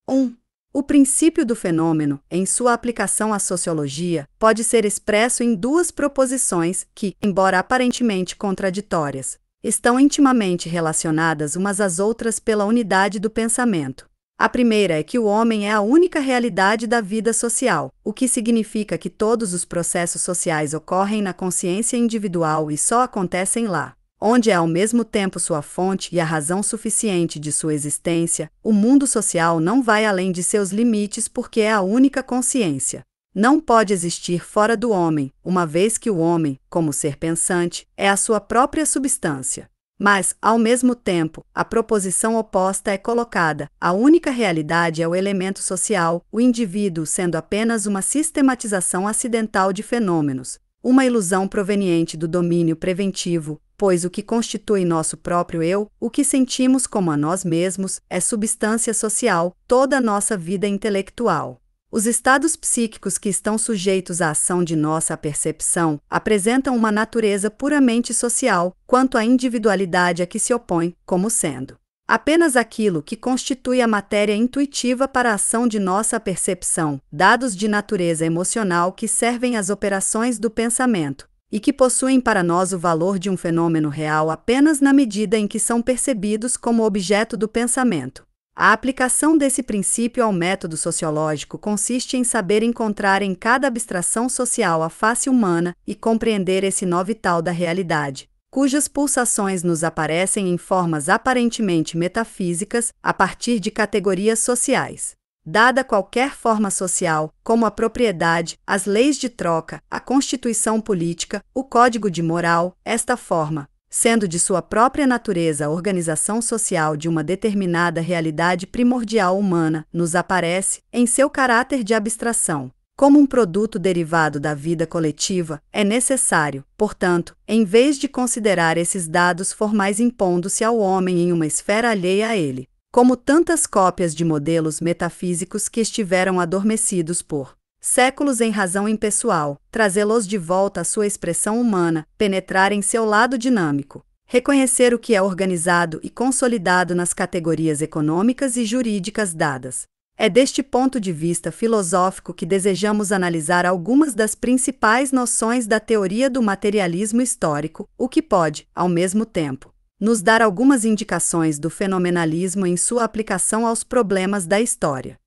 1. O princípio do fenômeno, em sua aplicação à sociologia, pode ser expresso em duas proposições que, embora aparentemente contraditórias, estão intimamente relacionadas umas às outras pela unidade do pensamento. A primeira é que o homem é a única realidade da vida social, o que significa que todos os processos sociais ocorrem na consciência individual e só acontecem lá. Onde é ao mesmo tempo sua fonte e a razão suficiente de sua existência, o mundo social não vai além de seus limites porque é a única consciência. Não pode existir fora do homem, uma vez que o homem, como ser pensante, é a sua própria substância. Mas, ao mesmo tempo, a proposição oposta é colocada: a única realidade é o elemento social, o indivíduo sendo apenas uma sistematização acidental de fenômenos, uma ilusão proveniente do domínio preventivo, pois o que constitui nosso próprio eu, o que sentimos como a nós mesmos, é substância social, toda a nossa vida intelectual. Os estados psíquicos que estão sujeitos à ação de nossa percepção apresentam uma natureza puramente social, quanto à individualidade a que se opõe, como sendo apenas aquilo que constitui a matéria intuitiva para a ação de nossa percepção, dados de natureza emocional que servem às operações do pensamento, e que possuem para nós o valor de um fenômeno real apenas na medida em que são percebidos como objeto do pensamento. A aplicação desse princípio ao método sociológico consiste em saber encontrar em cada abstração social a face humana e compreender esse nó vital da realidade, cujas pulsações nos aparecem em formas aparentemente metafísicas a partir de categorias sociais. Dada qualquer forma social, como a propriedade, as leis de troca, a constituição política, o código de moral, esta forma, sendo de sua própria natureza a organização social de uma determinada realidade primordial humana, nos aparece, em seu caráter de abstração, como um produto derivado da vida coletiva. É necessário, portanto, em vez de considerar esses dados formais impondo-se ao homem em uma esfera alheia a ele, como tantas cópias de modelos metafísicos que estiveram adormecidos por séculos em razão impessoal, trazê-los de volta à sua expressão humana, penetrar em seu lado dinâmico, reconhecer o que é organizado e consolidado nas categorias econômicas e jurídicas dadas. É deste ponto de vista filosófico que desejamos analisar algumas das principais noções da teoria do materialismo histórico, o que pode, ao mesmo tempo, nos dar algumas indicações do fenomenalismo em sua aplicação aos problemas da história.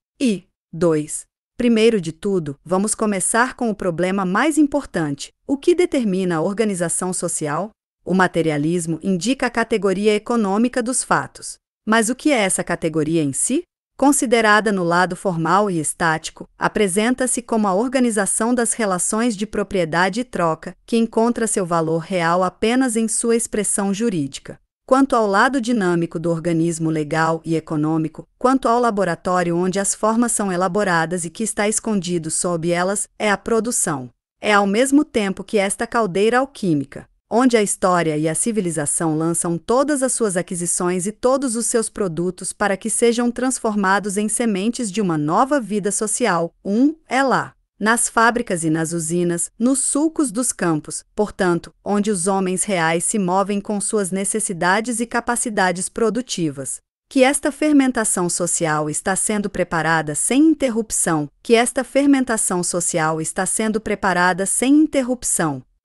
2. Primeiro de tudo, vamos começar com o problema mais importante: o que determina a organização social? O materialismo indica a categoria econômica dos fatos. Mas o que é essa categoria em si? Considerada no lado formal e estático, apresenta-se como a organização das relações de propriedade e troca, que encontra seu valor real apenas em sua expressão jurídica. Quanto ao lado dinâmico do organismo legal e econômico, quanto ao laboratório onde as formas são elaboradas e que está escondido sob elas, é a produção. É ao mesmo tempo que esta caldeira alquímica, onde a história e a civilização lançam todas as suas aquisições e todos os seus produtos para que sejam transformados em sementes de uma nova vida social. É lá, nas fábricas e nas usinas, nos sulcos dos campos, portanto, onde os homens reais se movem com suas necessidades e capacidades produtivas. Que esta fermentação social está sendo preparada sem interrupção,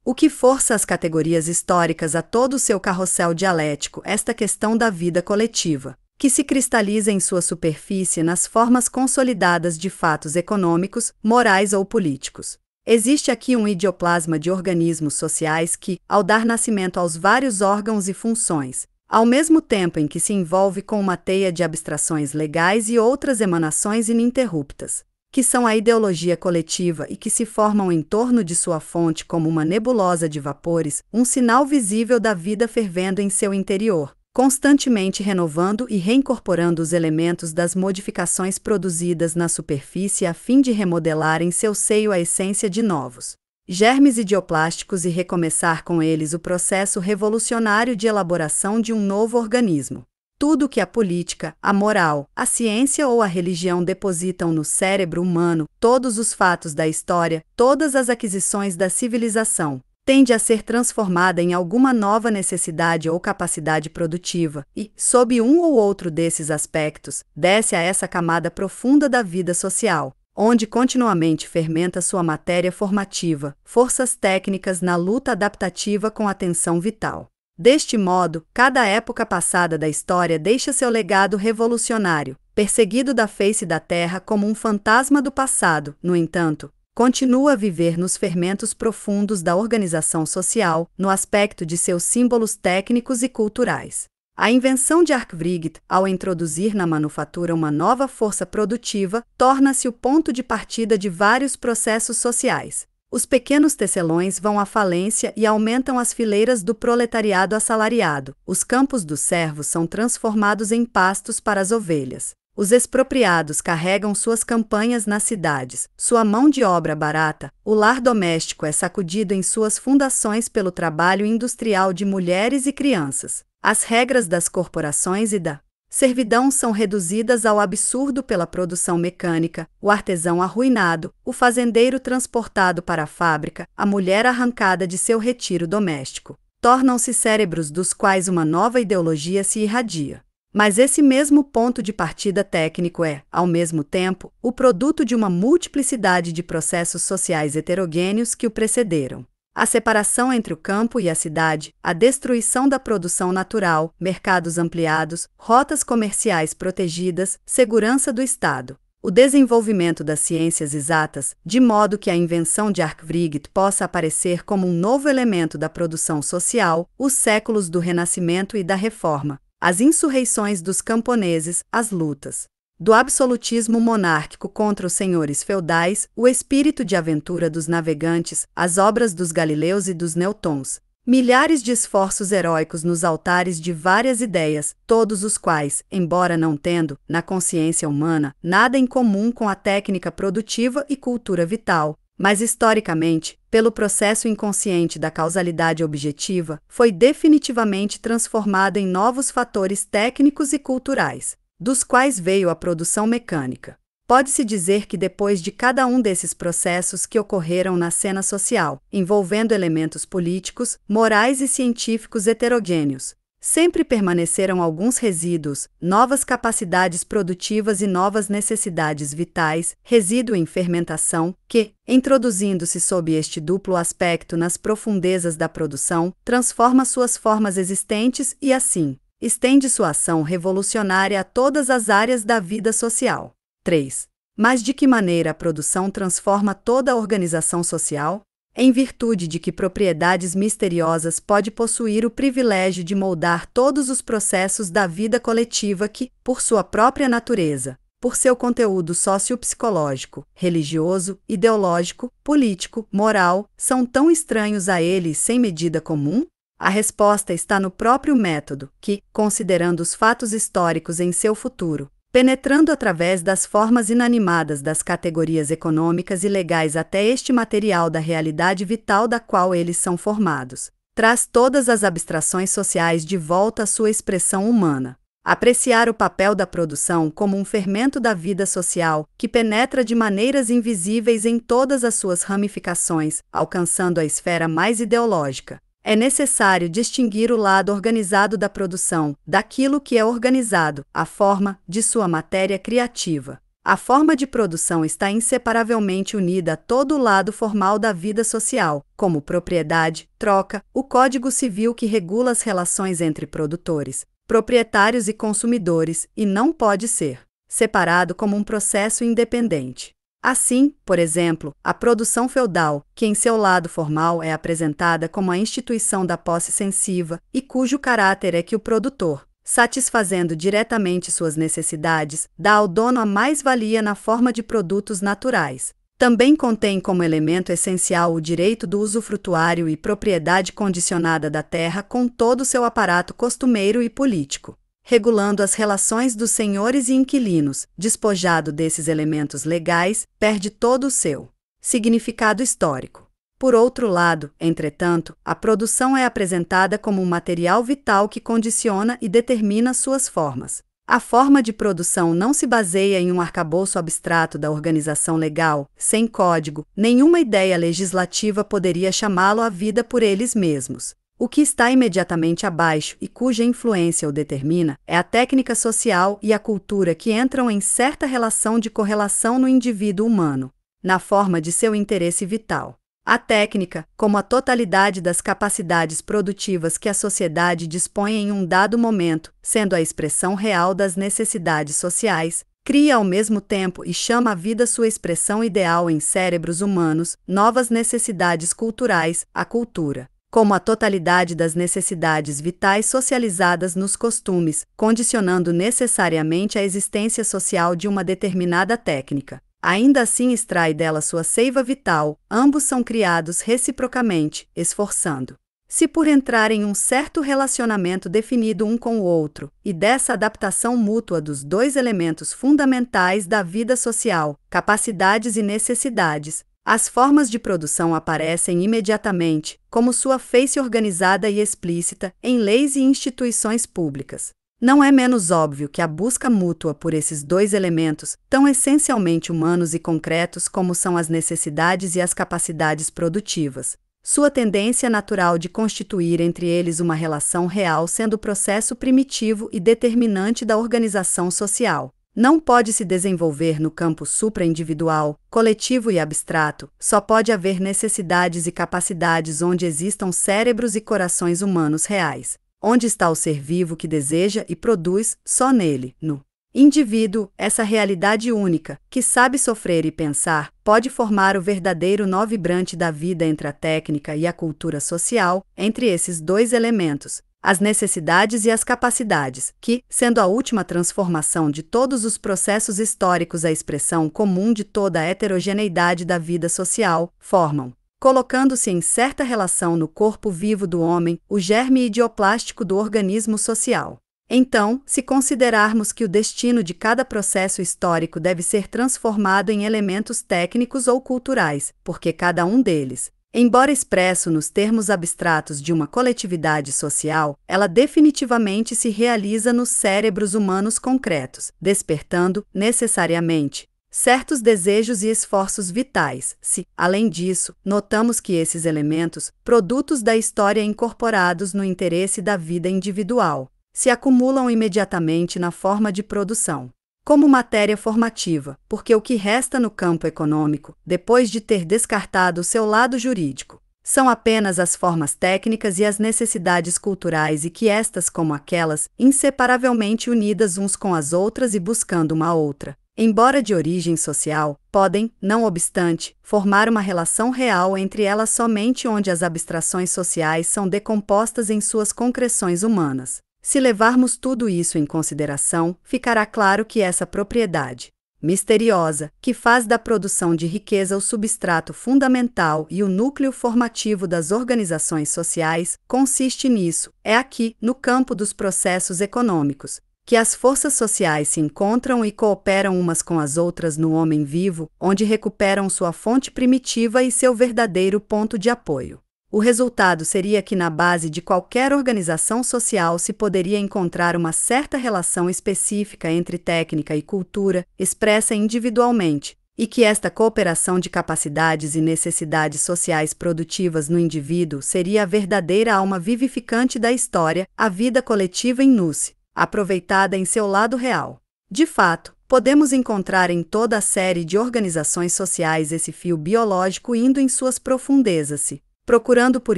o que força as categorias históricas a todo o seu carrossel dialético, esta questão da vida coletiva, que se cristaliza em sua superfície nas formas consolidadas de fatos econômicos, morais ou políticos. Existe aqui um idioplasma de organismos sociais que, ao dar nascimento aos vários órgãos e funções, ao mesmo tempo em que se envolve com uma teia de abstrações legais e outras emanações ininterruptas, que são a ideologia coletiva e que se formam em torno de sua fonte como uma nebulosa de vapores, um sinal visível da vida fervendo em seu interior, constantemente renovando e reincorporando os elementos das modificações produzidas na superfície a fim de remodelar em seu seio a essência de novos germes idioplásticos e recomeçar com eles o processo revolucionário de elaboração de um novo organismo. Tudo que a política, a moral, a ciência ou a religião depositam no cérebro humano, todos os fatos da história, todas as aquisições da civilização, tende a ser transformada em alguma nova necessidade ou capacidade produtiva e, sob um ou outro desses aspectos, desce a essa camada profunda da vida social, onde continuamente fermenta sua matéria formativa, forças técnicas na luta adaptativa com a tensão vital. Deste modo, cada época passada da história deixa seu legado revolucionário, perseguido da face da Terra como um fantasma do passado. No entanto, continua a viver nos fermentos profundos da organização social, no aspecto de seus símbolos técnicos e culturais. A invenção de Arkwright, ao introduzir na manufatura uma nova força produtiva, torna-se o ponto de partida de vários processos sociais. Os pequenos tecelões vão à falência e aumentam as fileiras do proletariado assalariado. Os campos dos servos são transformados em pastos para as ovelhas. Os expropriados carregam suas campanhas nas cidades. Sua mão de obra barata, o lar doméstico é sacudido em suas fundações pelo trabalho industrial de mulheres e crianças. As regras das corporações e da servidão são reduzidas ao absurdo pela produção mecânica, o artesão arruinado, o fazendeiro transportado para a fábrica, a mulher arrancada de seu retiro doméstico. Tornam-se cérebros dos quais uma nova ideologia se irradia. Mas esse mesmo ponto de partida técnico é, ao mesmo tempo, o produto de uma multiplicidade de processos sociais heterogêneos que o precederam. A separação entre o campo e a cidade, a destruição da produção natural, mercados ampliados, rotas comerciais protegidas, segurança do Estado. O desenvolvimento das ciências exatas, de modo que a invenção de Arkwright possa aparecer como um novo elemento da produção social, os séculos do Renascimento e da Reforma, as insurreições dos camponeses, as lutas do absolutismo monárquico contra os senhores feudais, o espírito de aventura dos navegantes, as obras dos Galileus e dos Newtons, milhares de esforços heróicos nos altares de várias ideias, todos os quais, embora não tendo, na consciência humana, nada em comum com a técnica produtiva e cultura vital, mas historicamente, pelo processo inconsciente da causalidade objetiva, foi definitivamente transformado em novos fatores técnicos e culturais, dos quais veio a produção mecânica. Pode-se dizer que depois de cada um desses processos que ocorreram na cena social, envolvendo elementos políticos, morais e científicos heterogêneos, sempre permaneceram alguns resíduos, novas capacidades produtivas e novas necessidades vitais, resíduo em fermentação, que, introduzindo-se sob este duplo aspecto nas profundezas da produção, transforma suas formas existentes e, assim, estende sua ação revolucionária a todas as áreas da vida social. 3. Mas de que maneira a produção transforma toda a organização social? Em virtude de que propriedades misteriosas pode possuir o privilégio de moldar todos os processos da vida coletiva que, por sua própria natureza, por seu conteúdo sociopsicológico, religioso, ideológico, político, moral, são tão estranhos a ele sem medida comum? A resposta está no próprio método, que, considerando os fatos históricos em seu futuro, penetrando através das formas inanimadas das categorias econômicas e legais até este material da realidade vital da qual eles são formados, traz todas as abstrações sociais de volta à sua expressão humana. Apreciar o papel da produção como um fermento da vida social que penetra de maneiras invisíveis em todas as suas ramificações, alcançando a esfera mais ideológica. É necessário distinguir o lado organizado da produção daquilo que é organizado, a forma de sua matéria criativa. A forma de produção está inseparavelmente unida a todo o lado formal da vida social, como propriedade, troca, o Código Civil que regula as relações entre produtores, proprietários e consumidores, e não pode ser separado como um processo independente. Assim, por exemplo, a produção feudal, que em seu lado formal é apresentada como a instituição da posse censiva e cujo caráter é que o produtor, satisfazendo diretamente suas necessidades, dá ao dono a mais-valia na forma de produtos naturais. Também contém como elemento essencial o direito do usufrutuário e propriedade condicionada da terra com todo o seu aparato costumeiro e político, regulando as relações dos senhores e inquilinos. Despojado desses elementos legais, perde todo o seu significado histórico. Por outro lado, entretanto, a produção é apresentada como um material vital que condiciona e determina suas formas. A forma de produção não se baseia em um arcabouço abstrato da organização legal, sem código, nenhuma ideia legislativa poderia chamá-lo à vida por eles mesmos. O que está imediatamente abaixo e cuja influência o determina é a técnica social e a cultura que entram em certa relação de correlação no indivíduo humano, na forma de seu interesse vital. A técnica, como a totalidade das capacidades produtivas que a sociedade dispõe em um dado momento, sendo a expressão real das necessidades sociais, cria ao mesmo tempo e chama à vida sua expressão ideal em cérebros humanos, novas necessidades culturais, a cultura. Como a totalidade das necessidades vitais socializadas nos costumes, condicionando necessariamente a existência social de uma determinada técnica. Ainda assim extrai dela sua seiva vital, ambos são criados reciprocamente, esforçando. Se por entrar em um certo relacionamento definido um com o outro, e dessa adaptação mútua dos dois elementos fundamentais da vida social, capacidades e necessidades, as formas de produção aparecem imediatamente, como sua face organizada e explícita, em leis e instituições públicas. Não é menos óbvio que a busca mútua por esses dois elementos, tão essencialmente humanos e concretos como são as necessidades e as capacidades produtivas, sua tendência natural de constituir entre eles uma relação real sendo o processo primitivo e determinante da organização social. Não pode se desenvolver no campo supraindividual, coletivo e abstrato, só pode haver necessidades e capacidades onde existam cérebros e corações humanos reais. Onde está o ser vivo que deseja e produz, só nele, no indivíduo, essa realidade única, que sabe sofrer e pensar, pode formar o verdadeiro nó vibrante da vida entre a técnica e a cultura social, entre esses dois elementos, as necessidades e as capacidades, que, sendo a última transformação de todos os processos históricos a expressão comum de toda a heterogeneidade da vida social, formam, colocando-se em certa relação no corpo vivo do homem, o germe idioplástico do organismo social. Então, se considerarmos que o destino de cada processo histórico deve ser transformado em elementos técnicos ou culturais, porque cada um deles, embora expresso nos termos abstratos de uma coletividade social, ela definitivamente se realiza nos cérebros humanos concretos, despertando, necessariamente, certos desejos e esforços vitais. Se, além disso, notamos que esses elementos, produtos da história incorporados no interesse da vida individual, se acumulam imediatamente na forma de produção, como matéria formativa, porque o que resta no campo econômico, depois de ter descartado o seu lado jurídico, são apenas as formas técnicas e as necessidades culturais e que estas como aquelas, inseparavelmente unidas uns com as outras e buscando uma outra, embora de origem social, podem, não obstante, formar uma relação real entre elas somente onde as abstrações sociais são decompostas em suas concreções humanas. Se levarmos tudo isso em consideração, ficará claro que essa propriedade misteriosa, que faz da produção de riqueza o substrato fundamental e o núcleo formativo das organizações sociais, consiste nisso, é aqui, no campo dos processos econômicos, que as forças sociais se encontram e cooperam umas com as outras no homem vivo, onde recuperam sua fonte primitiva e seu verdadeiro ponto de apoio. O resultado seria que na base de qualquer organização social se poderia encontrar uma certa relação específica entre técnica e cultura, expressa individualmente, e que esta cooperação de capacidades e necessidades sociais produtivas no indivíduo seria a verdadeira alma vivificante da história, a vida coletiva em nuce, aproveitada em seu lado real. De fato, podemos encontrar em toda a série de organizações sociais esse fio biológico indo em suas profundezas, procurando por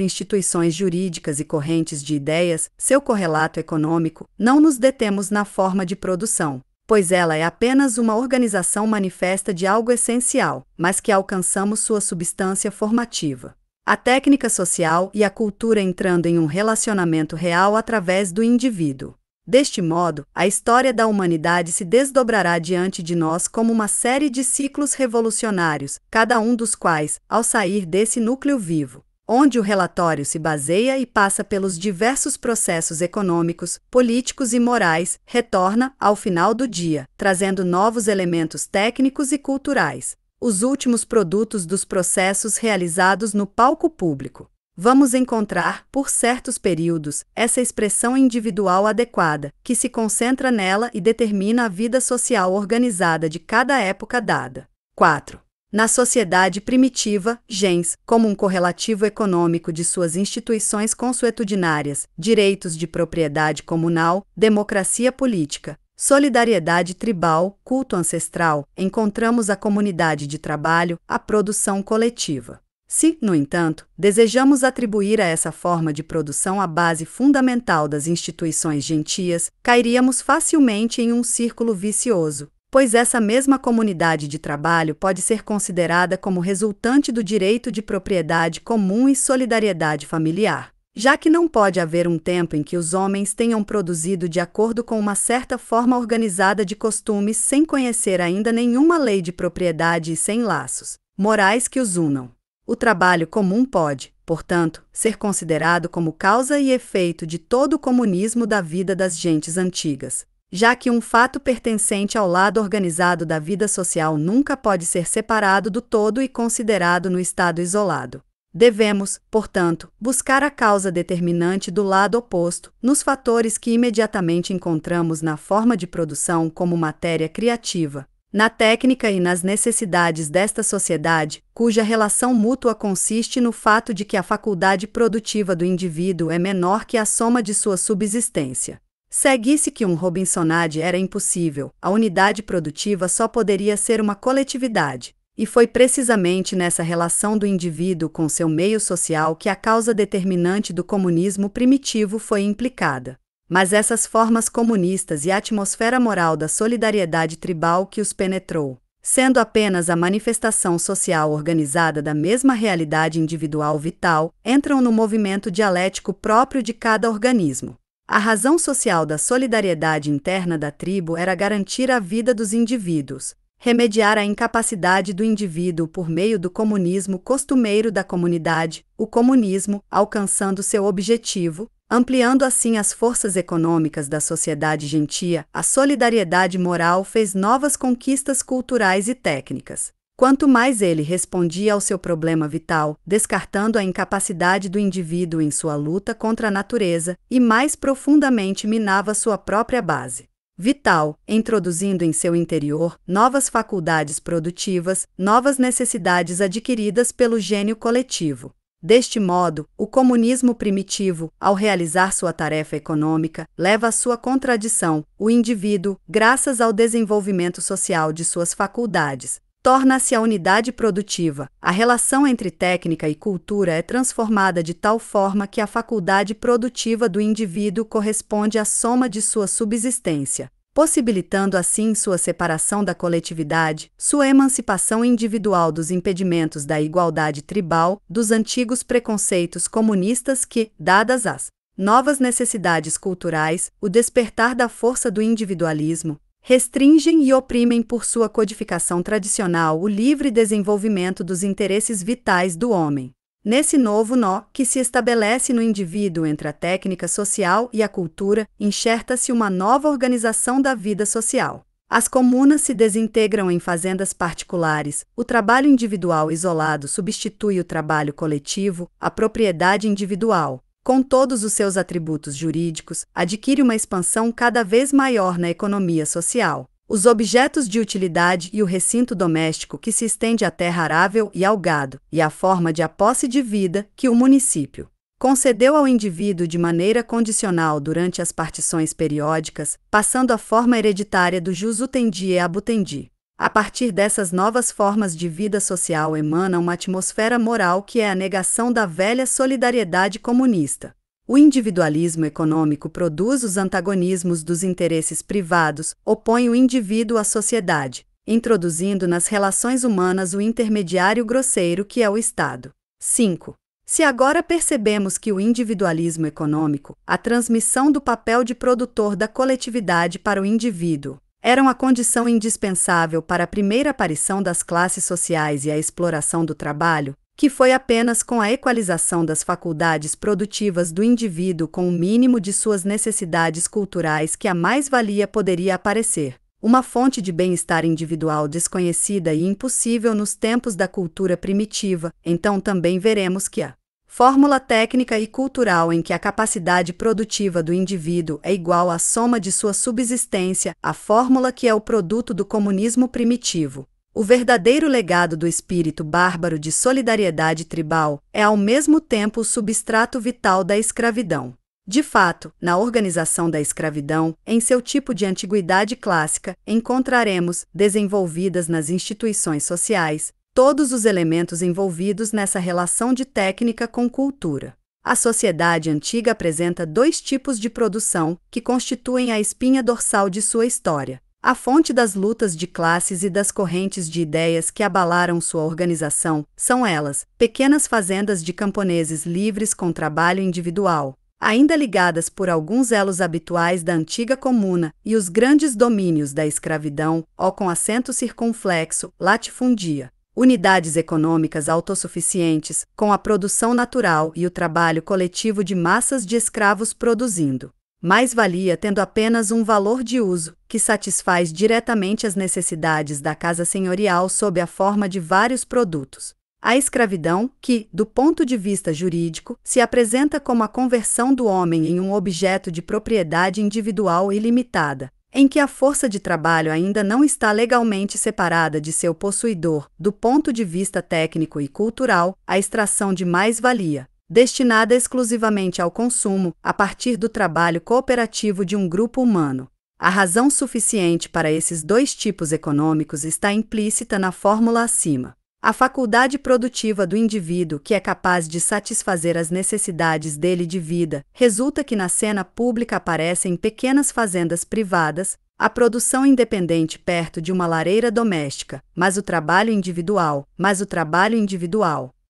instituições jurídicas e correntes de ideias, seu correlato econômico, não nos detemos na forma de produção, pois ela é apenas uma organização manifesta de algo essencial, mas que alcançamos sua substância formativa. A técnica social e a cultura entrando em um relacionamento real através do indivíduo. Deste modo, a história da humanidade se desdobrará diante de nós como uma série de ciclos revolucionários, cada um dos quais, ao sair desse núcleo vivo, onde o relatório se baseia e passa pelos diversos processos econômicos, políticos e morais, retorna, ao final do dia, trazendo novos elementos técnicos e culturais, os últimos produtos dos processos realizados no palco público. vamos encontrar, por certos períodos, essa expressão individual adequada, que se concentra nela e determina a vida social organizada de cada época dada. 4. Na sociedade primitiva, gens, como um correlativo econômico de suas instituições consuetudinárias, direitos de propriedade comunal, democracia política, solidariedade tribal, culto ancestral, encontramos a comunidade de trabalho, a produção coletiva. Se, no entanto, desejamos atribuir a essa forma de produção a base fundamental das instituições gentias, cairíamos facilmente em um círculo vicioso, pois essa mesma comunidade de trabalho pode ser considerada como resultante do direito de propriedade comum e solidariedade familiar, já que não pode haver um tempo em que os homens tenham produzido de acordo com uma certa forma organizada de costumes sem conhecer ainda nenhuma lei de propriedade e sem laços morais que os unam. O trabalho comum pode, portanto, ser considerado como causa e efeito de todo o comunismo da vida das gentes antigas, já que um fato pertencente ao lado organizado da vida social nunca pode ser separado do todo e considerado no estado isolado. Devemos, portanto, buscar a causa determinante do lado oposto, nos fatores que imediatamente encontramos na forma de produção como matéria criativa, na técnica e nas necessidades desta sociedade, cuja relação mútua consiste no fato de que a faculdade produtiva do indivíduo é menor que a soma de sua subsistência. Segue-se que um Robinsonade era impossível, a unidade produtiva só poderia ser uma coletividade, e foi precisamente nessa relação do indivíduo com seu meio social que a causa determinante do comunismo primitivo foi implicada. Mas essas formas comunistas e a atmosfera moral da solidariedade tribal que os penetrou, sendo apenas a manifestação social organizada da mesma realidade individual vital, entram no movimento dialético próprio de cada organismo. A razão social da solidariedade interna da tribo era garantir a vida dos indivíduos, remediar a incapacidade do indivíduo por meio do comunismo costumeiro da comunidade, o comunismo, alcançando seu objetivo, ampliando assim as forças econômicas da sociedade gentia, a solidariedade moral fez novas conquistas culturais e técnicas. Quanto mais ele respondia ao seu problema vital, descartando a incapacidade do indivíduo em sua luta contra a natureza, e mais profundamente minava sua própria base vital, introduzindo em seu interior novas faculdades produtivas, novas necessidades adquiridas pelo gênio coletivo. Deste modo, o comunismo primitivo, ao realizar sua tarefa econômica, leva à sua contradição o indivíduo, graças ao desenvolvimento social de suas faculdades. Torna-se a unidade produtiva. A relação entre técnica e cultura é transformada de tal forma que a faculdade produtiva do indivíduo corresponde à soma de sua subsistência, possibilitando assim sua separação da coletividade, sua emancipação individual dos impedimentos da igualdade tribal, dos antigos preconceitos comunistas que, dadas as novas necessidades culturais, o despertar da força do individualismo, restringem e oprimem por sua codificação tradicional o livre desenvolvimento dos interesses vitais do homem. Nesse novo nó que se estabelece no indivíduo entre a técnica social e a cultura, enxerta-se uma nova organização da vida social. As comunas se desintegram em fazendas particulares, o trabalho individual isolado substitui o trabalho coletivo, a propriedade individual, com todos os seus atributos jurídicos, adquire uma expansão cada vez maior na economia social. Os objetos de utilidade e o recinto doméstico que se estende à terra arável e ao gado, e a forma de a posse de vida que o município concedeu ao indivíduo de maneira condicional durante as partições periódicas, passando à forma hereditária do jus utendi e abutendi. A partir dessas novas formas de vida social emana uma atmosfera moral que é a negação da velha solidariedade comunista. O individualismo econômico produz os antagonismos dos interesses privados, opõe o indivíduo à sociedade, introduzindo nas relações humanas o intermediário grosseiro que é o Estado. 5. Se agora percebemos que o individualismo econômico, a transmissão do papel de produtor da coletividade para o indivíduo, eram a condição indispensável para a primeira aparição das classes sociais e a exploração do trabalho, que foi apenas com a equalização das faculdades produtivas do indivíduo com o mínimo de suas necessidades culturais que a mais-valia poderia aparecer, uma fonte de bem-estar individual desconhecida e impossível nos tempos da cultura primitiva, então também veremos que a Fórmula técnica e cultural em que a capacidade produtiva do indivíduo é igual à soma de sua subsistência, a fórmula que é o produto do comunismo primitivo. O verdadeiro legado do espírito bárbaro de solidariedade tribal é ao mesmo tempo o substrato vital da escravidão. De fato, na organização da escravidão, em seu tipo de antiguidade clássica, encontraremos, desenvolvidas nas instituições sociais, todos os elementos envolvidos nessa relação de técnica com cultura. A sociedade antiga apresenta dois tipos de produção que constituem a espinha dorsal de sua história. A fonte das lutas de classes e das correntes de ideias que abalaram sua organização são elas, pequenas fazendas de camponeses livres com trabalho individual, ainda ligadas por alguns elos habituais da antiga comuna, e os grandes domínios da escravidão, ou com acento circunflexo, latifundia. Unidades econômicas autossuficientes, com a produção natural e o trabalho coletivo de massas de escravos produzindo. Mais-valia tendo apenas um valor de uso, que satisfaz diretamente as necessidades da casa senhorial sob a forma de vários produtos. A escravidão, que, do ponto de vista jurídico, se apresenta como a conversão do homem em um objeto de propriedade individual ilimitada, em que a força de trabalho ainda não está legalmente separada de seu possuidor, do ponto de vista técnico e cultural, a extração de mais-valia, destinada exclusivamente ao consumo, a partir do trabalho cooperativo de um grupo humano. A razão suficiente para esses dois tipos econômicos está implícita na fórmula acima. A faculdade produtiva do indivíduo, que é capaz de satisfazer as necessidades dele de vida, resulta que na cena pública aparecem pequenas fazendas privadas, a produção independente perto de uma lareira doméstica, mas o trabalho individual,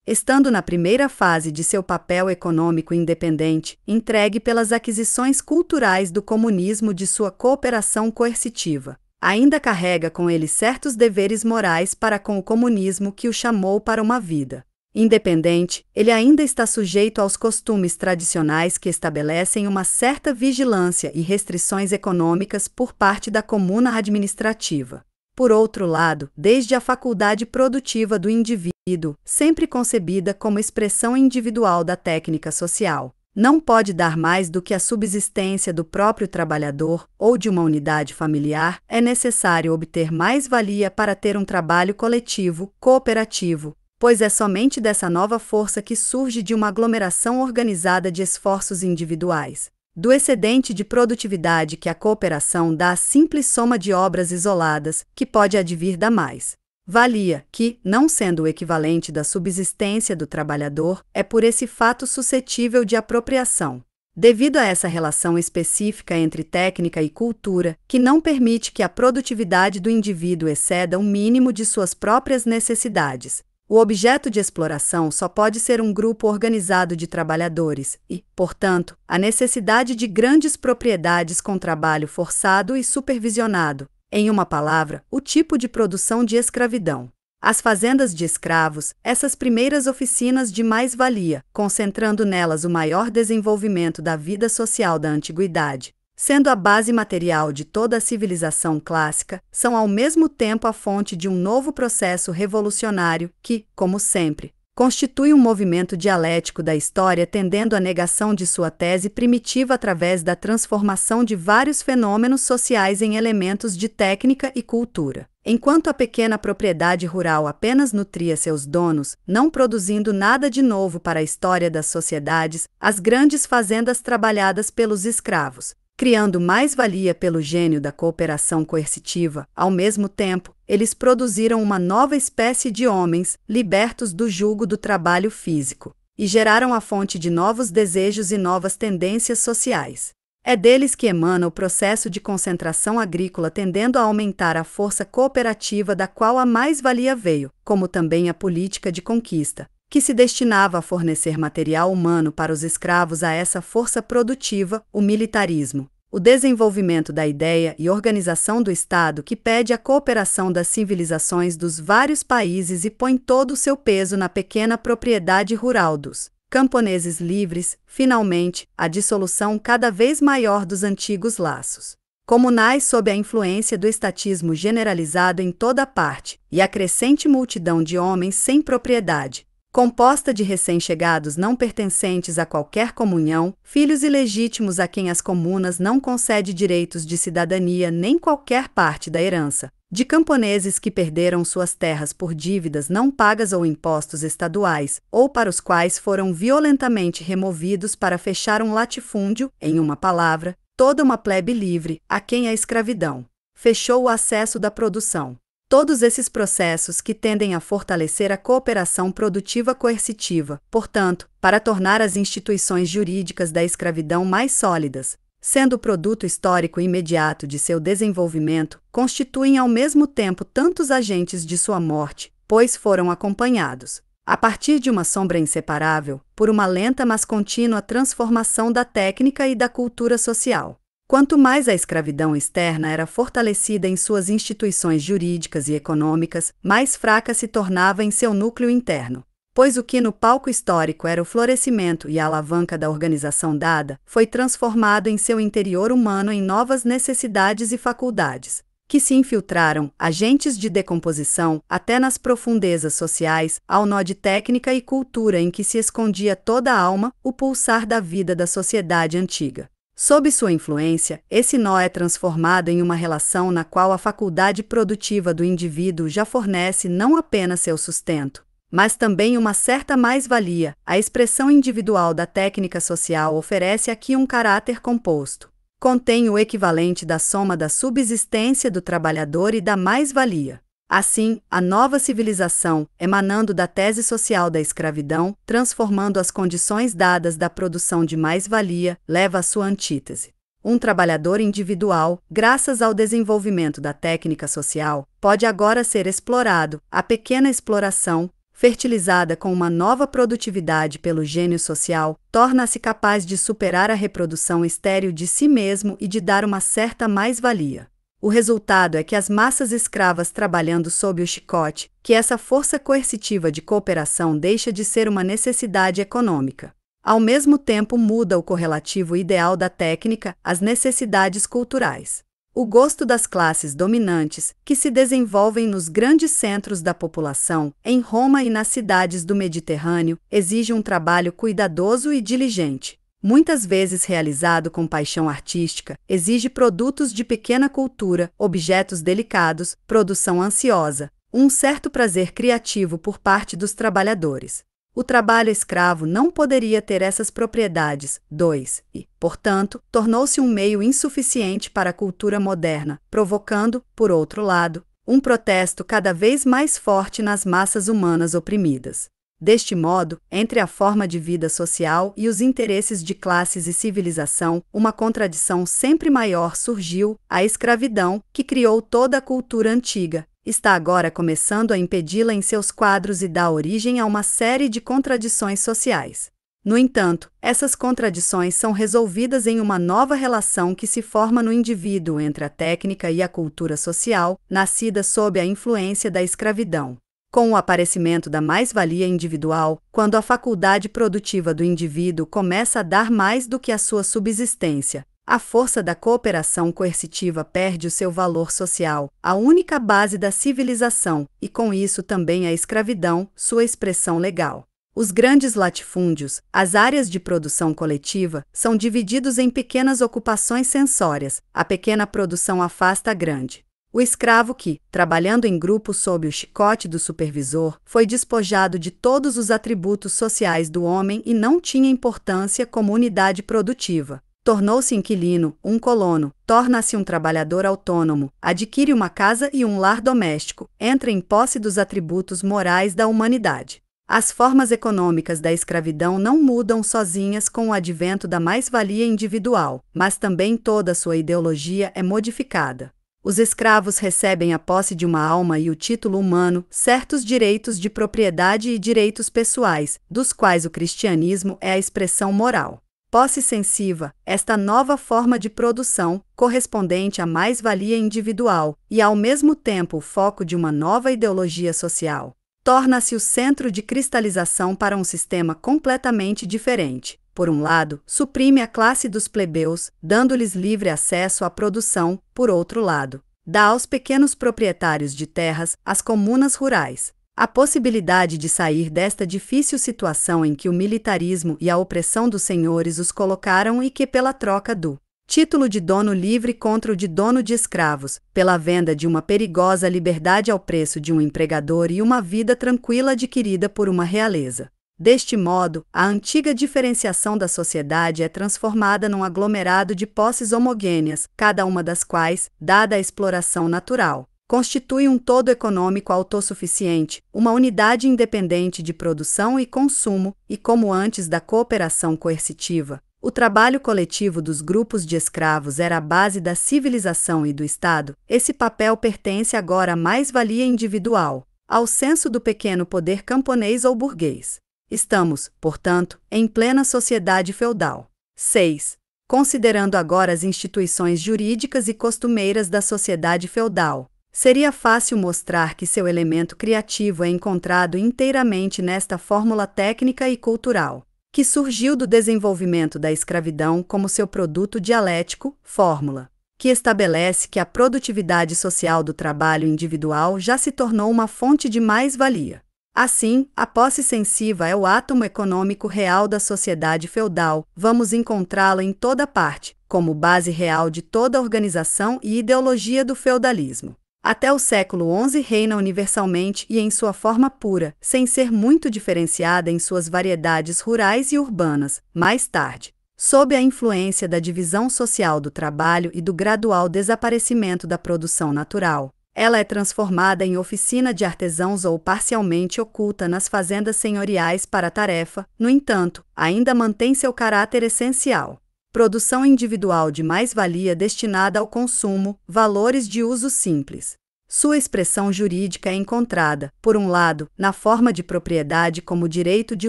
estando na primeira fase de seu papel econômico independente, entregue pelas aquisições culturais do comunismo de sua cooperação coercitiva, ainda carrega com ele certos deveres morais para com o comunismo que o chamou para uma vida independente, ele ainda está sujeito aos costumes tradicionais que estabelecem uma certa vigilância e restrições econômicas por parte da comuna administrativa. Por outro lado, desde a faculdade produtiva do indivíduo, sempre concebida como expressão individual da técnica social, não pode dar mais do que a subsistência do próprio trabalhador ou de uma unidade familiar, é necessário obter mais-valia para ter um trabalho coletivo, cooperativo, pois é somente dessa nova força que surge de uma aglomeração organizada de esforços individuais. Do excedente de produtividade que a cooperação dá à simples soma de obras isoladas, que pode advir da mais-valia, que, não sendo o equivalente da subsistência do trabalhador, é por esse fato suscetível de apropriação. Devido a essa relação específica entre técnica e cultura, que não permite que a produtividade do indivíduo exceda o mínimo de suas próprias necessidades, o objeto de exploração só pode ser um grupo organizado de trabalhadores e, portanto, a necessidade de grandes propriedades com trabalho forçado e supervisionado, em uma palavra, o tipo de produção de escravidão. As fazendas de escravos, essas primeiras oficinas de mais-valia, concentrando nelas o maior desenvolvimento da vida social da antiguidade, sendo a base material de toda a civilização clássica, são ao mesmo tempo a fonte de um novo processo revolucionário que, como sempre, constitui um movimento dialético da história tendendo à negação de sua tese primitiva através da transformação de vários fenômenos sociais em elementos de técnica e cultura. Enquanto a pequena propriedade rural apenas nutria seus donos, não produzindo nada de novo para a história das sociedades, as grandes fazendas trabalhadas pelos escravos, criando mais-valia pelo gênio da cooperação coercitiva, ao mesmo tempo, eles produziram uma nova espécie de homens, libertos do jugo do trabalho físico, e geraram a fonte de novos desejos e novas tendências sociais. É deles que emana o processo de concentração agrícola tendendo a aumentar a força cooperativa da qual a mais-valia veio, como também a política de conquista, que se destinava a fornecer material humano para os escravos a essa força produtiva, o militarismo, o desenvolvimento da ideia e organização do Estado que pede a cooperação das civilizações dos vários países e põe todo o seu peso na pequena propriedade rural dos camponeses livres, finalmente, a dissolução cada vez maior dos antigos laços comunais sob a influência do estatismo generalizado em toda parte, e a crescente multidão de homens sem propriedade, composta de recém-chegados não pertencentes a qualquer comunhão, filhos ilegítimos a quem as comunas não concedem direitos de cidadania nem qualquer parte da herança, de camponeses que perderam suas terras por dívidas não pagas ou impostos estaduais, ou para os quais foram violentamente removidos para fechar um latifúndio, em uma palavra, toda uma plebe livre, a quem a escravidão fechou o acesso da produção. Todos esses processos que tendem a fortalecer a cooperação produtiva coercitiva, portanto, para tornar as instituições jurídicas da escravidão mais sólidas, sendo o produto histórico imediato de seu desenvolvimento, constituem ao mesmo tempo tantos agentes de sua morte, pois foram acompanhados, a partir de uma sombra inseparável, por uma lenta mas contínua transformação da técnica e da cultura social. Quanto mais a escravidão externa era fortalecida em suas instituições jurídicas e econômicas, mais fraca se tornava em seu núcleo interno. Pois o que no palco histórico era o florescimento e a alavanca da organização dada, foi transformado em seu interior humano em novas necessidades e faculdades, que se infiltraram, agentes de decomposição, até nas profundezas sociais, ao nó de técnica e cultura em que se escondia toda a alma, o pulsar da vida da sociedade antiga. Sob sua influência, esse nó é transformado em uma relação na qual a faculdade produtiva do indivíduo já fornece não apenas seu sustento, mas também uma certa mais-valia. A expressão individual da técnica social oferece aqui um caráter composto. Contém o equivalente da soma da subsistência do trabalhador e da mais-valia. Assim, a nova civilização, emanando da tese social da escravidão, transformando as condições dadas da produção de mais-valia, leva à sua antítese. Um trabalhador individual, graças ao desenvolvimento da técnica social, pode agora ser explorado. A pequena exploração, fertilizada com uma nova produtividade pelo gênio social, torna-se capaz de superar a reprodução estéril de si mesmo e de dar uma certa mais-valia. O resultado é que as massas escravas trabalhando sob o chicote, que essa força coercitiva de cooperação deixa de ser uma necessidade econômica. Ao mesmo tempo muda o correlativo ideal da técnica às necessidades culturais. O gosto das classes dominantes, que se desenvolvem nos grandes centros da população, em Roma e nas cidades do Mediterrâneo, exige um trabalho cuidadoso e diligente. Muitas vezes realizado com paixão artística, exige produtos de pequena cultura, objetos delicados, produção ansiosa, um certo prazer criativo por parte dos trabalhadores. O trabalho escravo não poderia ter essas propriedades. 2. E, portanto, tornou-se um meio insuficiente para a cultura moderna, provocando, por outro lado, um protesto cada vez mais forte nas massas humanas oprimidas. Deste modo, entre a forma de vida social e os interesses de classes e civilização, uma contradição sempre maior surgiu: a escravidão, que criou toda a cultura antiga, está agora começando a impedi-la em seus quadros e dá origem a uma série de contradições sociais. No entanto, essas contradições são resolvidas em uma nova relação que se forma no indivíduo entre a técnica e a cultura social, nascida sob a influência da escravidão. Com o aparecimento da mais-valia individual, quando a faculdade produtiva do indivíduo começa a dar mais do que a sua subsistência, a força da cooperação coercitiva perde o seu valor social, a única base da civilização, e com isso também a escravidão, sua expressão legal. Os grandes latifúndios, as áreas de produção coletiva, são divididos em pequenas ocupações sensórias. A pequena produção afasta a grande. O escravo que, trabalhando em grupo sob o chicote do supervisor, foi despojado de todos os atributos sociais do homem e não tinha importância como unidade produtiva. Tornou-se inquilino, um colono, torna-se um trabalhador autônomo, adquire uma casa e um lar doméstico, entra em posse dos atributos morais da humanidade. As formas econômicas da escravidão não mudam sozinhas com o advento da mais-valia individual, mas também toda sua ideologia é modificada. Os escravos recebem a posse de uma alma e o título humano, certos direitos de propriedade e direitos pessoais, dos quais o cristianismo é a expressão moral. Posse sensiva, esta nova forma de produção, correspondente à mais-valia individual e ao mesmo tempo o foco de uma nova ideologia social, torna-se o centro de cristalização para um sistema completamente diferente. Por um lado, suprime a classe dos plebeus, dando-lhes livre acesso à produção; por outro lado, dá aos pequenos proprietários de terras, as comunas rurais, A possibilidade de sair desta difícil situação em que o militarismo e a opressão dos senhores os colocaram e que, pela troca do título de dono livre contra o de dono de escravos, pela venda de uma perigosa liberdade ao preço de um empregador e uma vida tranquila adquirida por uma realeza. Deste modo, a antiga diferenciação da sociedade é transformada num aglomerado de posses homogêneas, cada uma das quais, dada a exploração natural, constitui um todo econômico autossuficiente, uma unidade independente de produção e consumo, e como antes da cooperação coercitiva, o trabalho coletivo dos grupos de escravos era a base da civilização e do Estado, esse papel pertence agora à mais-valia individual, ao senso do pequeno poder camponês ou burguês. Estamos, portanto, em plena sociedade feudal. 6. Considerando agora as instituições jurídicas e costumeiras da sociedade feudal, seria fácil mostrar que seu elemento criativo é encontrado inteiramente nesta fórmula técnica e cultural, que surgiu do desenvolvimento da escravidão como seu produto dialético, fórmula, que estabelece que a produtividade social do trabalho individual já se tornou uma fonte de mais-valia. Assim, a posse sensiva é o átomo econômico real da sociedade feudal, vamos encontrá-la em toda parte, como base real de toda a organização e ideologia do feudalismo. Até o século XI reina universalmente e em sua forma pura, sem ser muito diferenciada em suas variedades rurais e urbanas. Mais tarde, sob a influência da divisão social do trabalho e do gradual desaparecimento da produção natural, ela é transformada em oficina de artesãos ou parcialmente oculta nas fazendas senhoriais para a tarefa, no entanto, ainda mantém seu caráter essencial. Produção individual de mais-valia destinada ao consumo, valores de uso simples. Sua expressão jurídica é encontrada, por um lado, na forma de propriedade como direito de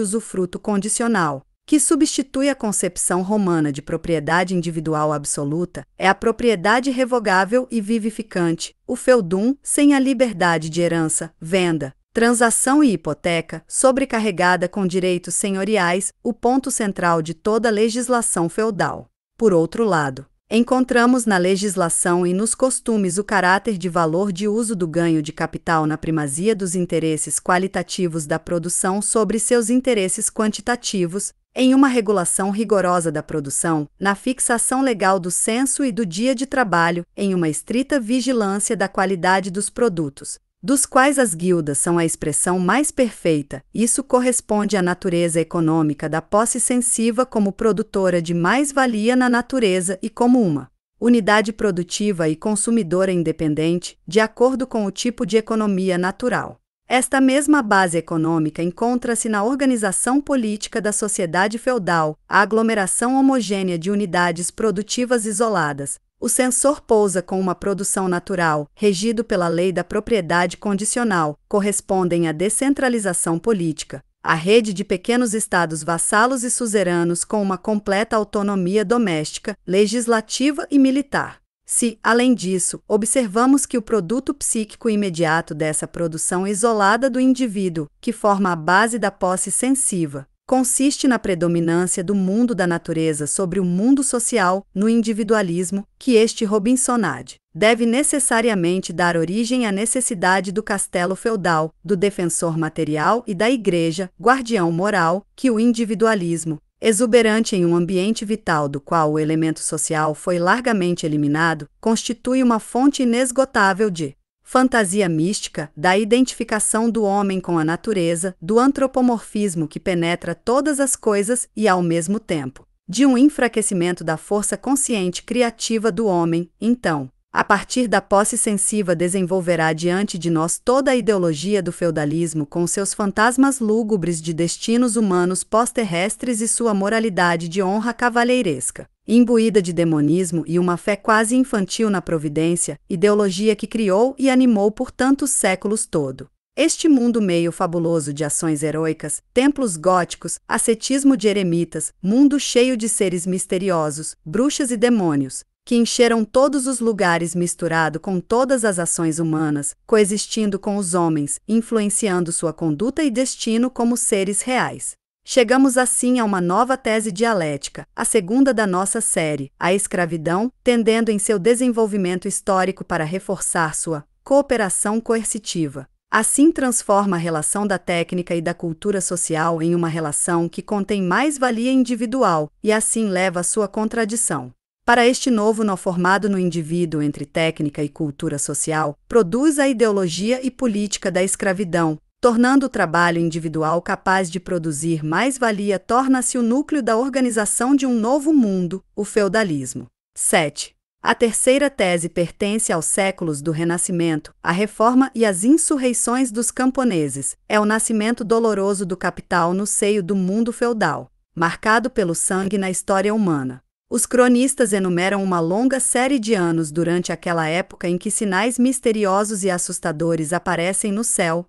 usufruto condicional, que substitui a concepção romana de propriedade individual absoluta, é a propriedade revogável e vivificante, o feudum, sem a liberdade de herança, venda, transação e hipoteca, sobrecarregada com direitos senhoriais, o ponto central de toda a legislação feudal. Por outro lado, encontramos na legislação e nos costumes o caráter de valor de uso do ganho de capital na primazia dos interesses qualitativos da produção sobre seus interesses quantitativos, em uma regulação rigorosa da produção, na fixação legal do censo e do dia de trabalho, em uma estrita vigilância da qualidade dos produtos, dos quais as guildas são a expressão mais perfeita. Isso corresponde à natureza econômica da posse sensiva como produtora de mais-valia na natureza e como uma unidade produtiva e consumidora independente, de acordo com o tipo de economia natural. Esta mesma base econômica encontra-se na organização política da sociedade feudal, a aglomeração homogênea de unidades produtivas isoladas. O censor pousa com uma produção natural, regido pela lei da propriedade condicional, correspondem à descentralização política, a rede de pequenos estados vassalos e suzeranos com uma completa autonomia doméstica, legislativa e militar. Se, além disso, observamos que o produto psíquico imediato dessa produção isolada do indivíduo, que forma a base da posse sensiva, consiste na predominância do mundo da natureza sobre o mundo social, no individualismo, que este Robinsonade deve necessariamente dar origem à necessidade do castelo feudal, do defensor material e da igreja, guardião moral, que o individualismo, exuberante em um ambiente vital do qual o elemento social foi largamente eliminado, constitui uma fonte inesgotável de fantasia mística, da identificação do homem com a natureza, do antropomorfismo que penetra todas as coisas e, ao mesmo tempo, de um enfraquecimento da força consciente criativa do homem. Então, a partir da posse sensiva desenvolverá diante de nós toda a ideologia do feudalismo com seus fantasmas lúgubres de destinos humanos pós-terrestres e sua moralidade de honra cavalheiresca, imbuída de demonismo e uma fé quase infantil na providência, ideologia que criou e animou por tantos séculos todo este mundo meio fabuloso de ações heroicas, templos góticos, ascetismo de eremitas, mundo cheio de seres misteriosos, bruxas e demônios, que encheram todos os lugares misturado com todas as ações humanas, coexistindo com os homens, influenciando sua conduta e destino como seres reais. Chegamos assim a uma nova tese dialética, a segunda da nossa série, a escravidão, tendendo em seu desenvolvimento histórico para reforçar sua cooperação coercitiva. Assim transforma a relação da técnica e da cultura social em uma relação que contém mais-valia individual e assim leva à sua contradição. Para este novo nó formado no indivíduo entre técnica e cultura social, produz a ideologia e política da escravidão, tornando o trabalho individual capaz de produzir mais-valia, torna-se o núcleo da organização de um novo mundo, o feudalismo. 7. A terceira tese pertence aos séculos do Renascimento, a reforma e as insurreições dos camponeses. É o nascimento doloroso do capital no seio do mundo feudal, marcado pelo sangue na história humana. Os cronistas enumeram uma longa série de anos durante aquela época em que sinais misteriosos e assustadores aparecem no céu,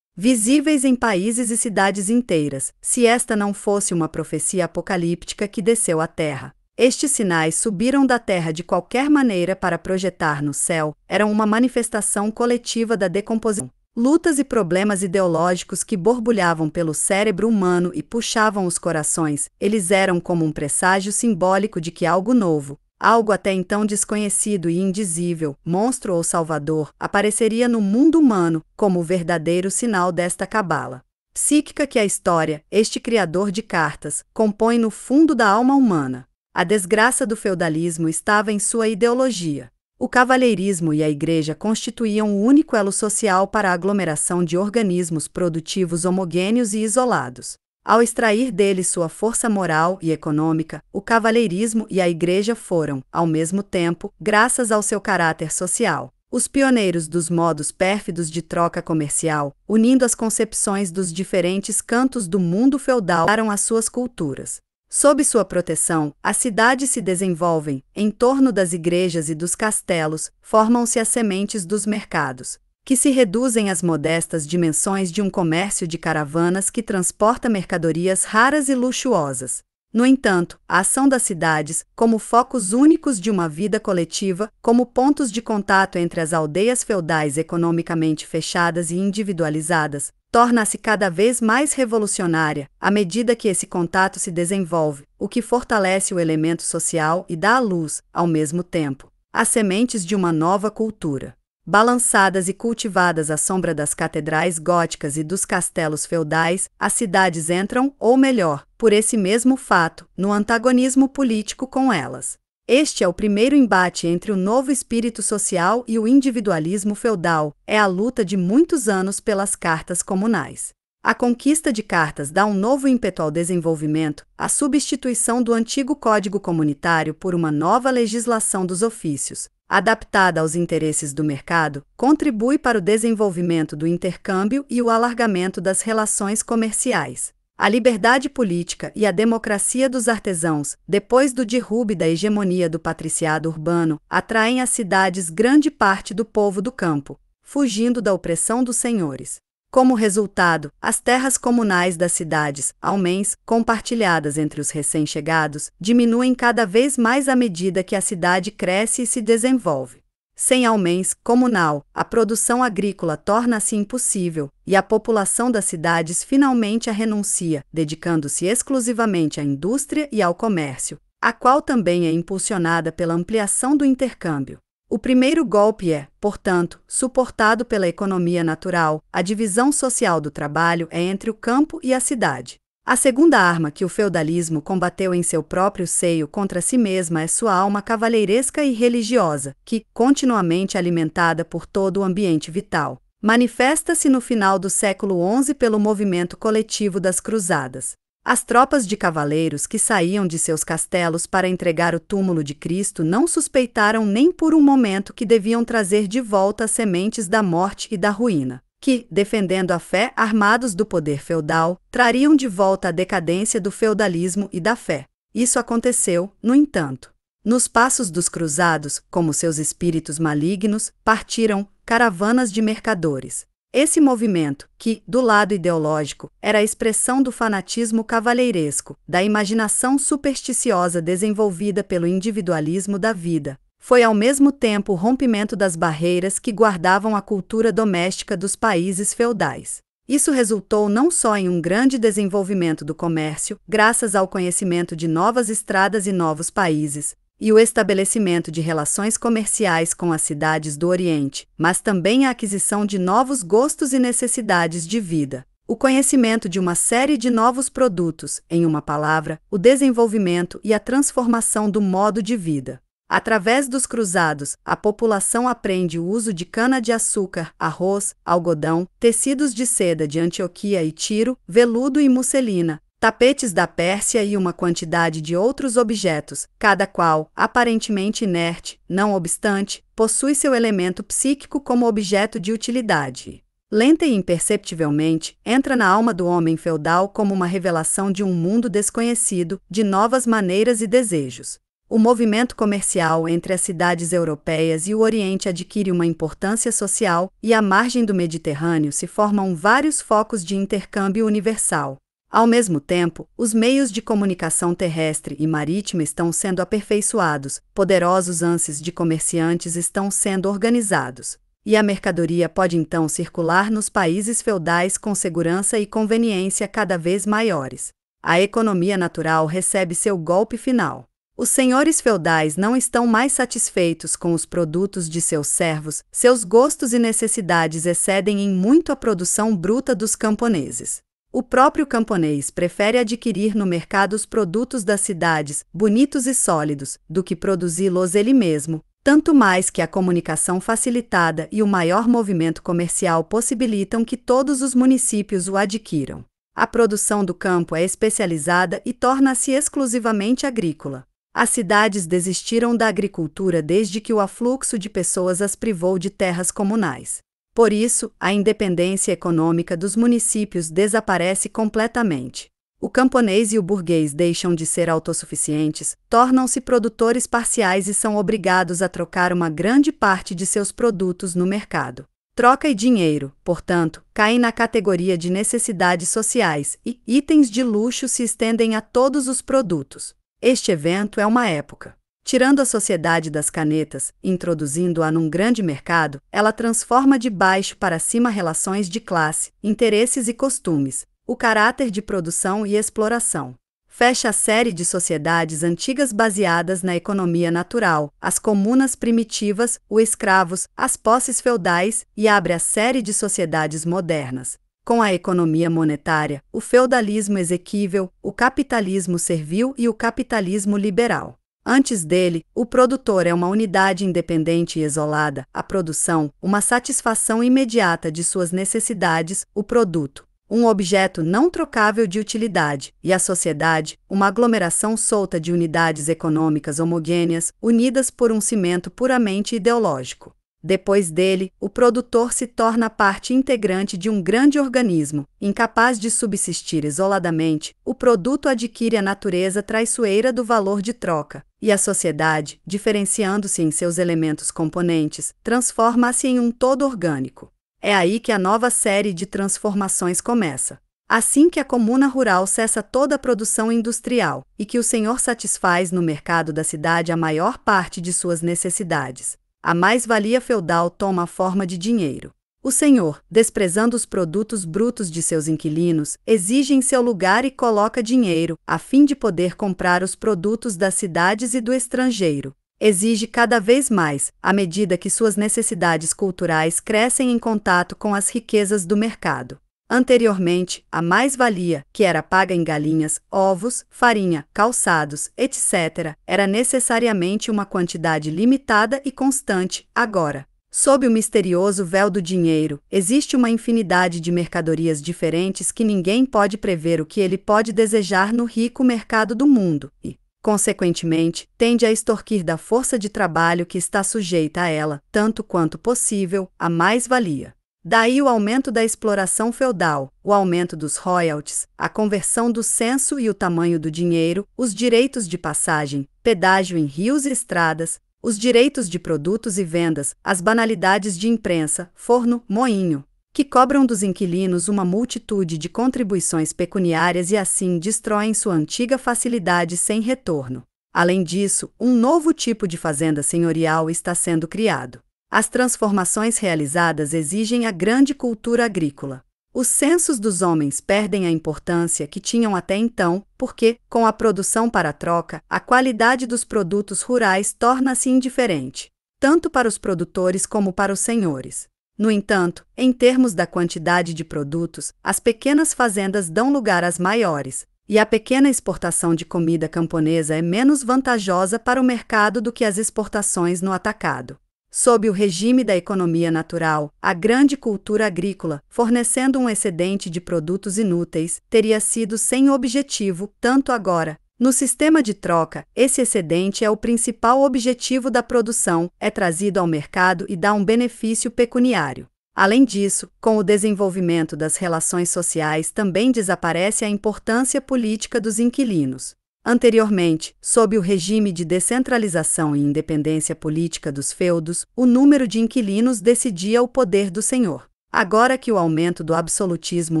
visíveis em países e cidades inteiras, se esta não fosse uma profecia apocalíptica que desceu à terra. Estes sinais subiram da terra de qualquer maneira para projetar no céu, eram uma manifestação coletiva da decomposição. Lutas e problemas ideológicos que borbulhavam pelo cérebro humano e puxavam os corações, eles eram como um presságio simbólico de que algo novo, algo até então desconhecido e indizível, monstro ou salvador, apareceria no mundo humano como o verdadeiro sinal desta cabala psíquica que a história, este criador de cartas, compõe no fundo da alma humana. A desgraça do feudalismo estava em sua ideologia. O cavalheirismo e a igreja constituíam o único elo social para a aglomeração de organismos produtivos homogêneos e isolados. Ao extrair deles sua força moral e econômica, o cavalheirismo e a igreja foram, ao mesmo tempo, graças ao seu caráter social, os pioneiros dos modos pérfidos de troca comercial, unindo as concepções dos diferentes cantos do mundo feudal para as suas culturas. Sob sua proteção, as cidades se desenvolvem, em torno das igrejas e dos castelos, formam-se as sementes dos mercados, que se reduzem às modestas dimensões de um comércio de caravanas que transporta mercadorias raras e luxuosas. No entanto, a ação das cidades, como focos únicos de uma vida coletiva, como pontos de contato entre as aldeias feudais economicamente fechadas e individualizadas, torna-se cada vez mais revolucionária à medida que esse contato se desenvolve, o que fortalece o elemento social e dá à luz, ao mesmo tempo, as sementes de uma nova cultura. Balançadas e cultivadas à sombra das catedrais góticas e dos castelos feudais, as cidades entram, ou melhor, por esse mesmo fato, no antagonismo político com elas. Este é o primeiro embate entre o novo espírito social e o individualismo feudal, é a luta de muitos anos pelas cartas comunais. A conquista de cartas dá um novo ímpeto ao desenvolvimento, a substituição do antigo Código Comunitário por uma nova legislação dos ofícios, adaptada aos interesses do mercado, contribui para o desenvolvimento do intercâmbio e o alargamento das relações comerciais. A liberdade política e a democracia dos artesãos, depois do derrube da hegemonia do patriciado urbano, atraem às cidades grande parte do povo do campo, fugindo da opressão dos senhores. Como resultado, as terras comunais das cidades, almens, compartilhadas entre os recém-chegados, diminuem cada vez mais à medida que a cidade cresce e se desenvolve. Sem almens comunal, a produção agrícola torna-se impossível, e a população das cidades finalmente a renuncia, dedicando-se exclusivamente à indústria e ao comércio, a qual também é impulsionada pela ampliação do intercâmbio. O primeiro golpe é, portanto, suportado pela economia natural, a divisão social do trabalho é entre o campo e a cidade. A segunda arma que o feudalismo combateu em seu próprio seio contra si mesma é sua alma cavalheiresca e religiosa, que, continuamente alimentada por todo o ambiente vital, manifesta-se no final do século XI pelo movimento coletivo das Cruzadas. As tropas de cavaleiros que saíam de seus castelos para entregar o túmulo de Cristo não suspeitaram nem por um momento que deviam trazer de volta as sementes da morte e da ruína, que, defendendo a fé armados do poder feudal, trariam de volta a decadência do feudalismo e da fé. Isso aconteceu, no entanto. Nos passos dos cruzados, como seus espíritos malignos, partiram caravanas de mercadores. Esse movimento, que, do lado ideológico, era a expressão do fanatismo cavalheiresco, da imaginação supersticiosa desenvolvida pelo individualismo da vida, foi ao mesmo tempo o rompimento das barreiras que guardavam a cultura doméstica dos países feudais. Isso resultou não só em um grande desenvolvimento do comércio, graças ao conhecimento de novas estradas e novos países, e o estabelecimento de relações comerciais com as cidades do Oriente, mas também a aquisição de novos gostos e necessidades de vida. O conhecimento de uma série de novos produtos, em uma palavra, o desenvolvimento e a transformação do modo de vida. Através dos cruzados, a população aprende o uso de cana-de-açúcar, arroz, algodão, tecidos de seda de Antioquia e Tiro, veludo e musselina, tapetes da Pérsia e uma quantidade de outros objetos, cada qual, aparentemente inerte, não obstante, possui seu elemento psíquico como objeto de utilidade. Lenta e imperceptivelmente, entra na alma do homem feudal como uma revelação de um mundo desconhecido, de novas maneiras e desejos. O movimento comercial entre as cidades europeias e o Oriente adquire uma importância social, e à margem do Mediterrâneo se formam vários focos de intercâmbio universal. Ao mesmo tempo, os meios de comunicação terrestre e marítima estão sendo aperfeiçoados, poderosos ânsios de comerciantes estão sendo organizados, e a mercadoria pode então circular nos países feudais com segurança e conveniência cada vez maiores. A economia natural recebe seu golpe final. Os senhores feudais não estão mais satisfeitos com os produtos de seus servos, seus gostos e necessidades excedem em muito a produção bruta dos camponeses. O próprio camponês prefere adquirir no mercado os produtos das cidades, bonitos e sólidos, do que produzi-los ele mesmo, tanto mais que a comunicação facilitada e o maior movimento comercial possibilitam que todos os municípios o adquiram. A produção do campo é especializada e torna-se exclusivamente agrícola. As cidades desistiram da agricultura desde que o afluxo de pessoas as privou de terras comunais. Por isso, a independência econômica dos municípios desaparece completamente. O camponês e o burguês deixam de ser autossuficientes, tornam-se produtores parciais e são obrigados a trocar uma grande parte de seus produtos no mercado. Troca e dinheiro, portanto, caem na categoria de necessidades sociais e itens de luxo se estendem a todos os produtos. Este evento é uma época. Tirando a sociedade das canetas, introduzindo-a num grande mercado, ela transforma de baixo para cima relações de classe, interesses e costumes, o caráter de produção e exploração. Fecha a série de sociedades antigas baseadas na economia natural, as comunas primitivas, os escravos, as posses feudais, e abre a série de sociedades modernas. Com a economia monetária, o feudalismo exequível, o capitalismo servil e o capitalismo liberal. Antes dele, o produtor é uma unidade independente e isolada, a produção, uma satisfação imediata de suas necessidades, o produto, um objeto não trocável de utilidade, e a sociedade, uma aglomeração solta de unidades econômicas homogêneas, unidas por um cimento puramente ideológico. Depois dele, o produtor se torna parte integrante de um grande organismo, incapaz de subsistir isoladamente, o produto adquire a natureza traiçoeira do valor de troca, e a sociedade, diferenciando-se em seus elementos componentes, transforma-se em um todo orgânico. É aí que a nova série de transformações começa. Assim que a comuna rural cessa toda a produção industrial, e que o senhor satisfaz no mercado da cidade a maior parte de suas necessidades, a mais-valia feudal toma a forma de dinheiro. O senhor, desprezando os produtos brutos de seus inquilinos, exige em seu lugar e coloca dinheiro, a fim de poder comprar os produtos das cidades e do estrangeiro. Exige cada vez mais, à medida que suas necessidades culturais crescem em contato com as riquezas do mercado. Anteriormente, a mais-valia, que era paga em galinhas, ovos, farinha, calçados, etc., era necessariamente uma quantidade limitada e constante. Agora, sob o misterioso véu do dinheiro, existe uma infinidade de mercadorias diferentes que ninguém pode prever o que ele pode desejar no rico mercado do mundo e, consequentemente, tende a extorquir da força de trabalho que está sujeita a ela, tanto quanto possível, a mais-valia. Daí o aumento da exploração feudal, o aumento dos royalties, a conversão do censo e o tamanho do dinheiro, os direitos de passagem, pedágio em rios e estradas, os direitos de produtos e vendas, as banalidades de imprensa, forno, moinho, que cobram dos inquilinos uma multitude de contribuições pecuniárias e assim destroem sua antiga facilidade sem retorno. Além disso, um novo tipo de fazenda senhorial está sendo criado. As transformações realizadas exigem a grande cultura agrícola. Os censos dos homens perdem a importância que tinham até então, porque, com a produção para a troca, a qualidade dos produtos rurais torna-se indiferente, tanto para os produtores como para os senhores. No entanto, em termos da quantidade de produtos, as pequenas fazendas dão lugar às maiores, e a pequena exportação de comida camponesa é menos vantajosa para o mercado do que as exportações no atacado. Sob o regime da economia natural, a grande cultura agrícola, fornecendo um excedente de produtos inúteis, teria sido sem objetivo, tanto agora. No sistema de troca, esse excedente é o principal objetivo da produção, é trazido ao mercado e dá um benefício pecuniário. Além disso, com o desenvolvimento das relações sociais também desaparece a importância política dos inquilinos. Anteriormente, sob o regime de descentralização e independência política dos feudos, o número de inquilinos decidia o poder do senhor. Agora que o aumento do absolutismo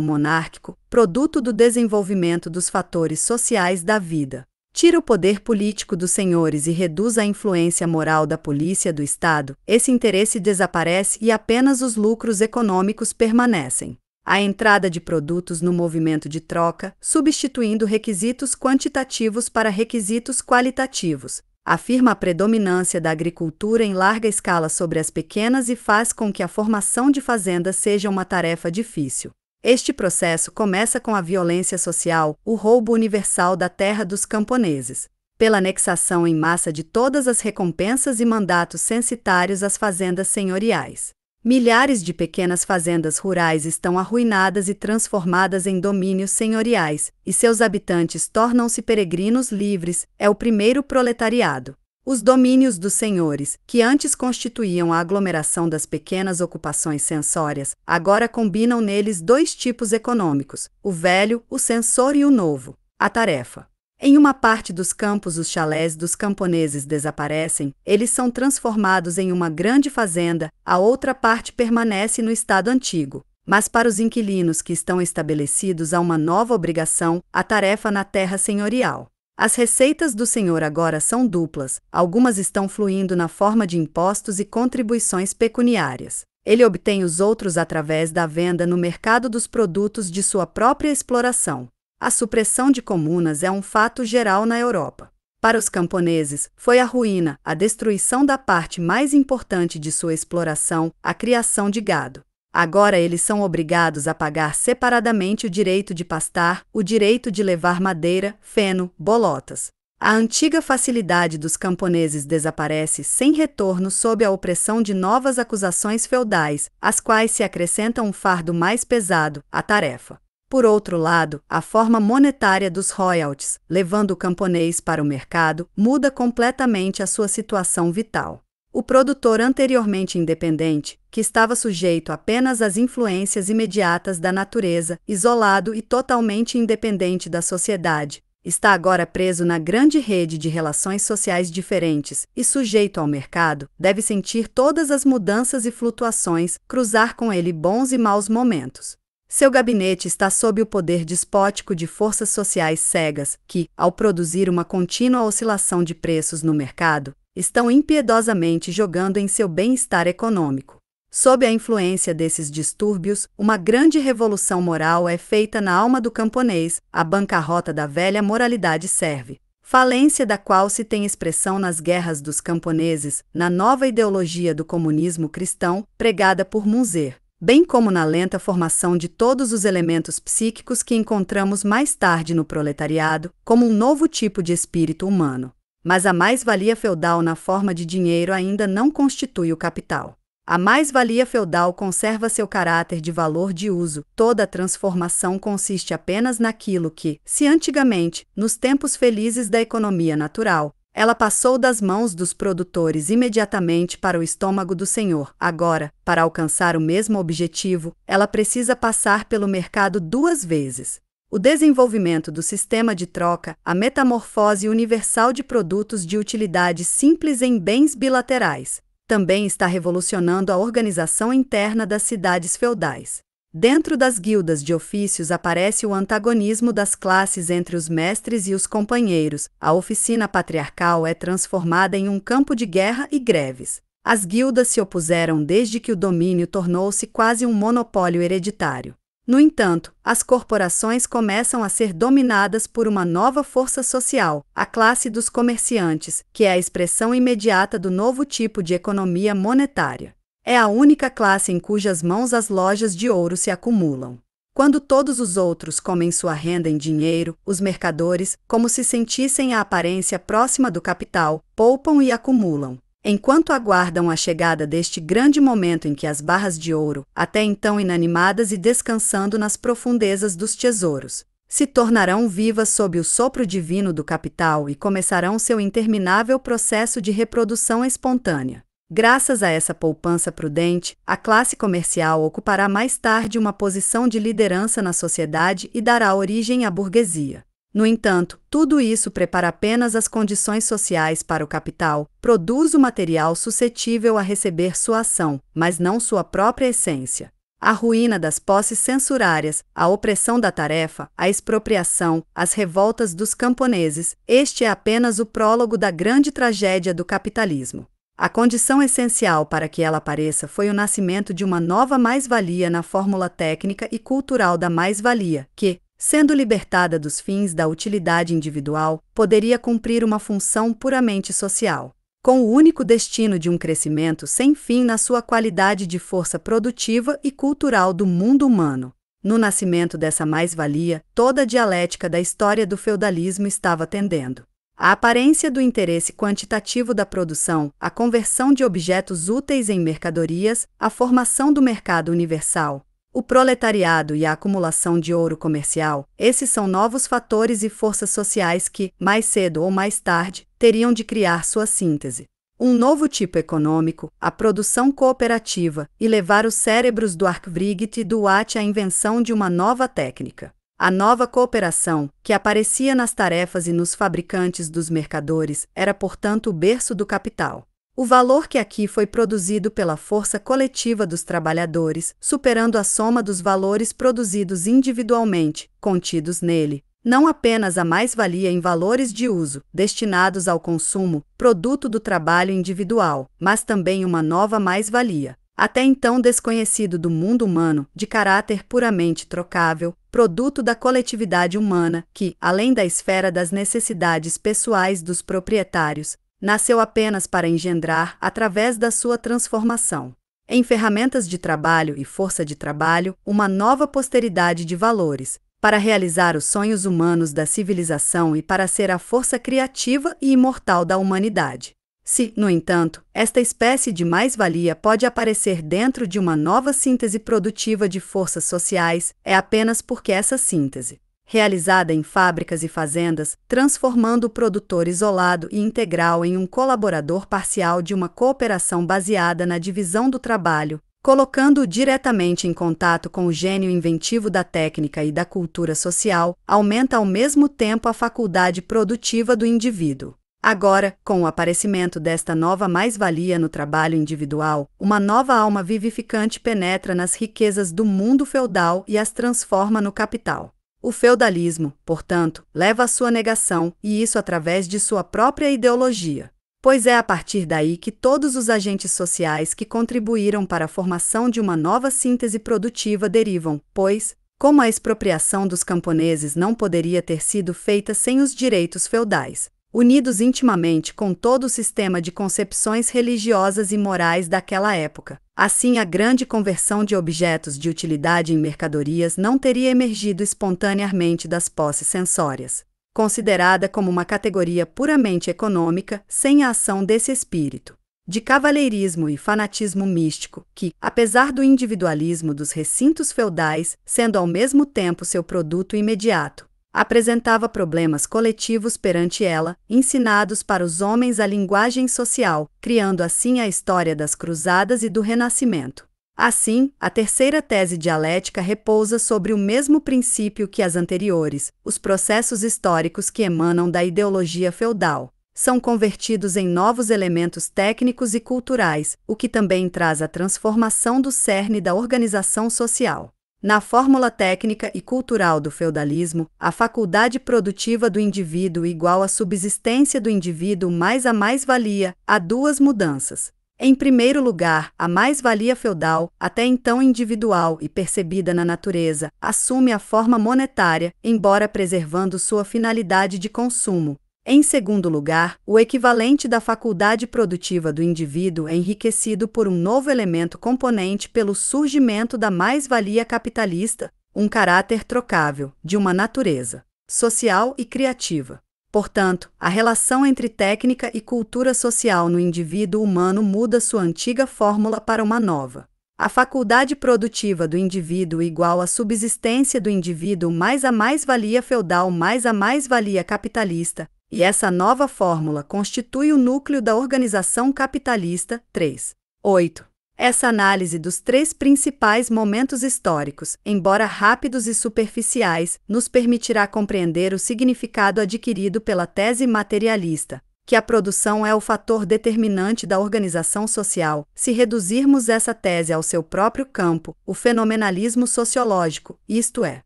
monárquico, produto do desenvolvimento dos fatores sociais da vida, tira o poder político dos senhores e reduz a influência moral da polícia do Estado, esse interesse desaparece e apenas os lucros econômicos permanecem. A entrada de produtos no movimento de troca, substituindo requisitos quantitativos para requisitos qualitativos, afirma a predominância da agricultura em larga escala sobre as pequenas e faz com que a formação de fazendas seja uma tarefa difícil. Este processo começa com a violência social, o roubo universal da terra dos camponeses, pela anexação em massa de todas as recompensas e mandatos censitários às fazendas senhoriais. Milhares de pequenas fazendas rurais estão arruinadas e transformadas em domínios senhoriais, e seus habitantes tornam-se peregrinos livres, é o primeiro proletariado. Os domínios dos senhores, que antes constituíam a aglomeração das pequenas ocupações censórias, agora combinam neles dois tipos econômicos, o velho, o censor e o novo, a tarefa. Em uma parte dos campos os chalés dos camponeses desaparecem, eles são transformados em uma grande fazenda, a outra parte permanece no estado antigo. Mas para os inquilinos que estão estabelecidos há uma nova obrigação, a tarefa na terra senhorial. As receitas do senhor agora são duplas, algumas estão fluindo na forma de impostos e contribuições pecuniárias. Ele obtém os outros através da venda no mercado dos produtos de sua própria exploração. A supressão de comunas é um fato geral na Europa. Para os camponeses, foi a ruína, a destruição da parte mais importante de sua exploração, a criação de gado. Agora eles são obrigados a pagar separadamente o direito de pastar, o direito de levar madeira, feno, bolotas. A antiga facilidade dos camponeses desaparece sem retorno sob a opressão de novas acusações feudais, às quais se acrescenta um fardo mais pesado, a tarefa. Por outro lado, a forma monetária dos royalties, levando o camponês para o mercado, muda completamente a sua situação vital. O produtor anteriormente independente, que estava sujeito apenas às influências imediatas da natureza, isolado e totalmente independente da sociedade, está agora preso na grande rede de relações sociais diferentes e sujeito ao mercado, deve sentir todas as mudanças e flutuações, cruzar com ele bons e maus momentos. Seu gabinete está sob o poder despótico de forças sociais cegas que, ao produzir uma contínua oscilação de preços no mercado, estão impiedosamente jogando em seu bem-estar econômico. Sob a influência desses distúrbios, uma grande revolução moral é feita na alma do camponês, a bancarrota da velha moralidade serve, falência da qual se tem expressão nas guerras dos camponeses, na nova ideologia do comunismo cristão, pregada por Munzer, bem como na lenta formação de todos os elementos psíquicos que encontramos mais tarde no proletariado, como um novo tipo de espírito humano. Mas a mais-valia feudal na forma de dinheiro ainda não constitui o capital. A mais-valia feudal conserva seu caráter de valor de uso. Toda a transformação consiste apenas naquilo que, se antigamente, nos tempos felizes da economia natural, ela passou das mãos dos produtores imediatamente para o estômago do senhor. Agora, para alcançar o mesmo objetivo, ela precisa passar pelo mercado duas vezes. O desenvolvimento do sistema de troca, a metamorfose universal de produtos de utilidade simples em bens bilaterais, também está revolucionando a organização interna das cidades feudais. Dentro das guildas de ofícios aparece o antagonismo das classes entre os mestres e os companheiros. A oficina patriarcal é transformada em um campo de guerra e greves. As guildas se opuseram desde que o domínio tornou-se quase um monopólio hereditário. No entanto, as corporações começam a ser dominadas por uma nova força social, a classe dos comerciantes, que é a expressão imediata do novo tipo de economia monetária. É a única classe em cujas mãos as lojas de ouro se acumulam. Quando todos os outros comem sua renda em dinheiro, os mercadores, como se sentissem a aparência próxima do capital, poupam e acumulam. Enquanto aguardam a chegada deste grande momento em que as barras de ouro, até então inanimadas e descansando nas profundezas dos tesouros, se tornarão vivas sob o sopro divino do capital e começarão seu interminável processo de reprodução espontânea. Graças a essa poupança prudente, a classe comercial ocupará mais tarde uma posição de liderança na sociedade e dará origem à burguesia. No entanto, tudo isso prepara apenas as condições sociais para o capital, produz o material suscetível a receber sua ação, mas não sua própria essência. A ruína das posses censurárias, a opressão da tarefa, a expropriação, as revoltas dos camponeses, este é apenas o prólogo da grande tragédia do capitalismo. A condição essencial para que ela apareça foi o nascimento de uma nova mais-valia na fórmula técnica e cultural da mais-valia, que, sendo libertada dos fins da utilidade individual, poderia cumprir uma função puramente social, com o único destino de um crescimento sem fim na sua qualidade de força produtiva e cultural do mundo humano. No nascimento dessa mais-valia, toda a dialética da história do feudalismo estava tendendo. A aparência do interesse quantitativo da produção, a conversão de objetos úteis em mercadorias, a formação do mercado universal, o proletariado e a acumulação de ouro comercial, esses são novos fatores e forças sociais que, mais cedo ou mais tarde, teriam de criar sua síntese. Um novo tipo econômico, a produção cooperativa, e levar os cérebros do Arkvriget e do Watt à invenção de uma nova técnica. A nova cooperação, que aparecia nas tarefas e nos fabricantes dos mercadores, era portanto o berço do capital. O valor que aqui foi produzido pela força coletiva dos trabalhadores, superando a soma dos valores produzidos individualmente, contidos nele, não apenas a mais-valia em valores de uso, destinados ao consumo, produto do trabalho individual, mas também uma nova mais-valia, até então desconhecido do mundo humano, de caráter puramente trocável, produto da coletividade humana, que, além da esfera das necessidades pessoais dos proprietários, nasceu apenas para engendrar, através da sua transformação, em ferramentas de trabalho e força de trabalho, uma nova posteridade de valores, para realizar os sonhos humanos da civilização e para ser a força criativa e imortal da humanidade. Se, no entanto, esta espécie de mais-valia pode aparecer dentro de uma nova síntese produtiva de forças sociais, é apenas porque essa síntese, realizada em fábricas e fazendas, transformando o produtor isolado e integral em um colaborador parcial de uma cooperação baseada na divisão do trabalho, colocando-o diretamente em contato com o gênio inventivo da técnica e da cultura social, aumenta ao mesmo tempo a faculdade produtiva do indivíduo. Agora, com o aparecimento desta nova mais-valia no trabalho individual, uma nova alma vivificante penetra nas riquezas do mundo feudal e as transforma no capital. O feudalismo, portanto, leva à sua negação, e isso através de sua própria ideologia. Pois é a partir daí que todos os agentes sociais que contribuíram para a formação de uma nova síntese produtiva derivam, pois, como a expropriação dos camponeses não poderia ter sido feita sem os direitos feudais, unidos intimamente com todo o sistema de concepções religiosas e morais daquela época. Assim, a grande conversão de objetos de utilidade em mercadorias não teria emergido espontaneamente das posses censórias, considerada como uma categoria puramente econômica, sem a ação desse espírito de cavalheirismo e fanatismo místico, que, apesar do individualismo dos recintos feudais, sendo ao mesmo tempo seu produto imediato, apresentava problemas coletivos perante ela, ensinados para os homens a linguagem social, criando assim a história das cruzadas e do renascimento. Assim, a terceira tese dialética repousa sobre o mesmo princípio que as anteriores: os processos históricos que emanam da ideologia feudal são convertidos em novos elementos técnicos e culturais, o que também traz a transformação do cerne da organização social. Na fórmula técnica e cultural do feudalismo, a faculdade produtiva do indivíduo igual à subsistência do indivíduo mais a mais-valia, há duas mudanças. Em primeiro lugar, a mais-valia feudal, até então individual e percebida na natureza, assume a forma monetária, embora preservando sua finalidade de consumo. Em segundo lugar, o equivalente da faculdade produtiva do indivíduo é enriquecido por um novo elemento componente pelo surgimento da mais-valia capitalista, um caráter trocável, de uma natureza social e criativa. Portanto, a relação entre técnica e cultura social no indivíduo humano muda sua antiga fórmula para uma nova. A faculdade produtiva do indivíduo igual à subsistência do indivíduo mais a mais-valia feudal mais a mais-valia capitalista, e essa nova fórmula constitui o núcleo da organização capitalista. 3. 8. Essa análise dos três principais momentos históricos, embora rápidos e superficiais, nos permitirá compreender o significado adquirido pela tese materialista, que a produção é o fator determinante da organização social. Se reduzirmos essa tese ao seu próprio campo, o fenomenalismo sociológico, isto é,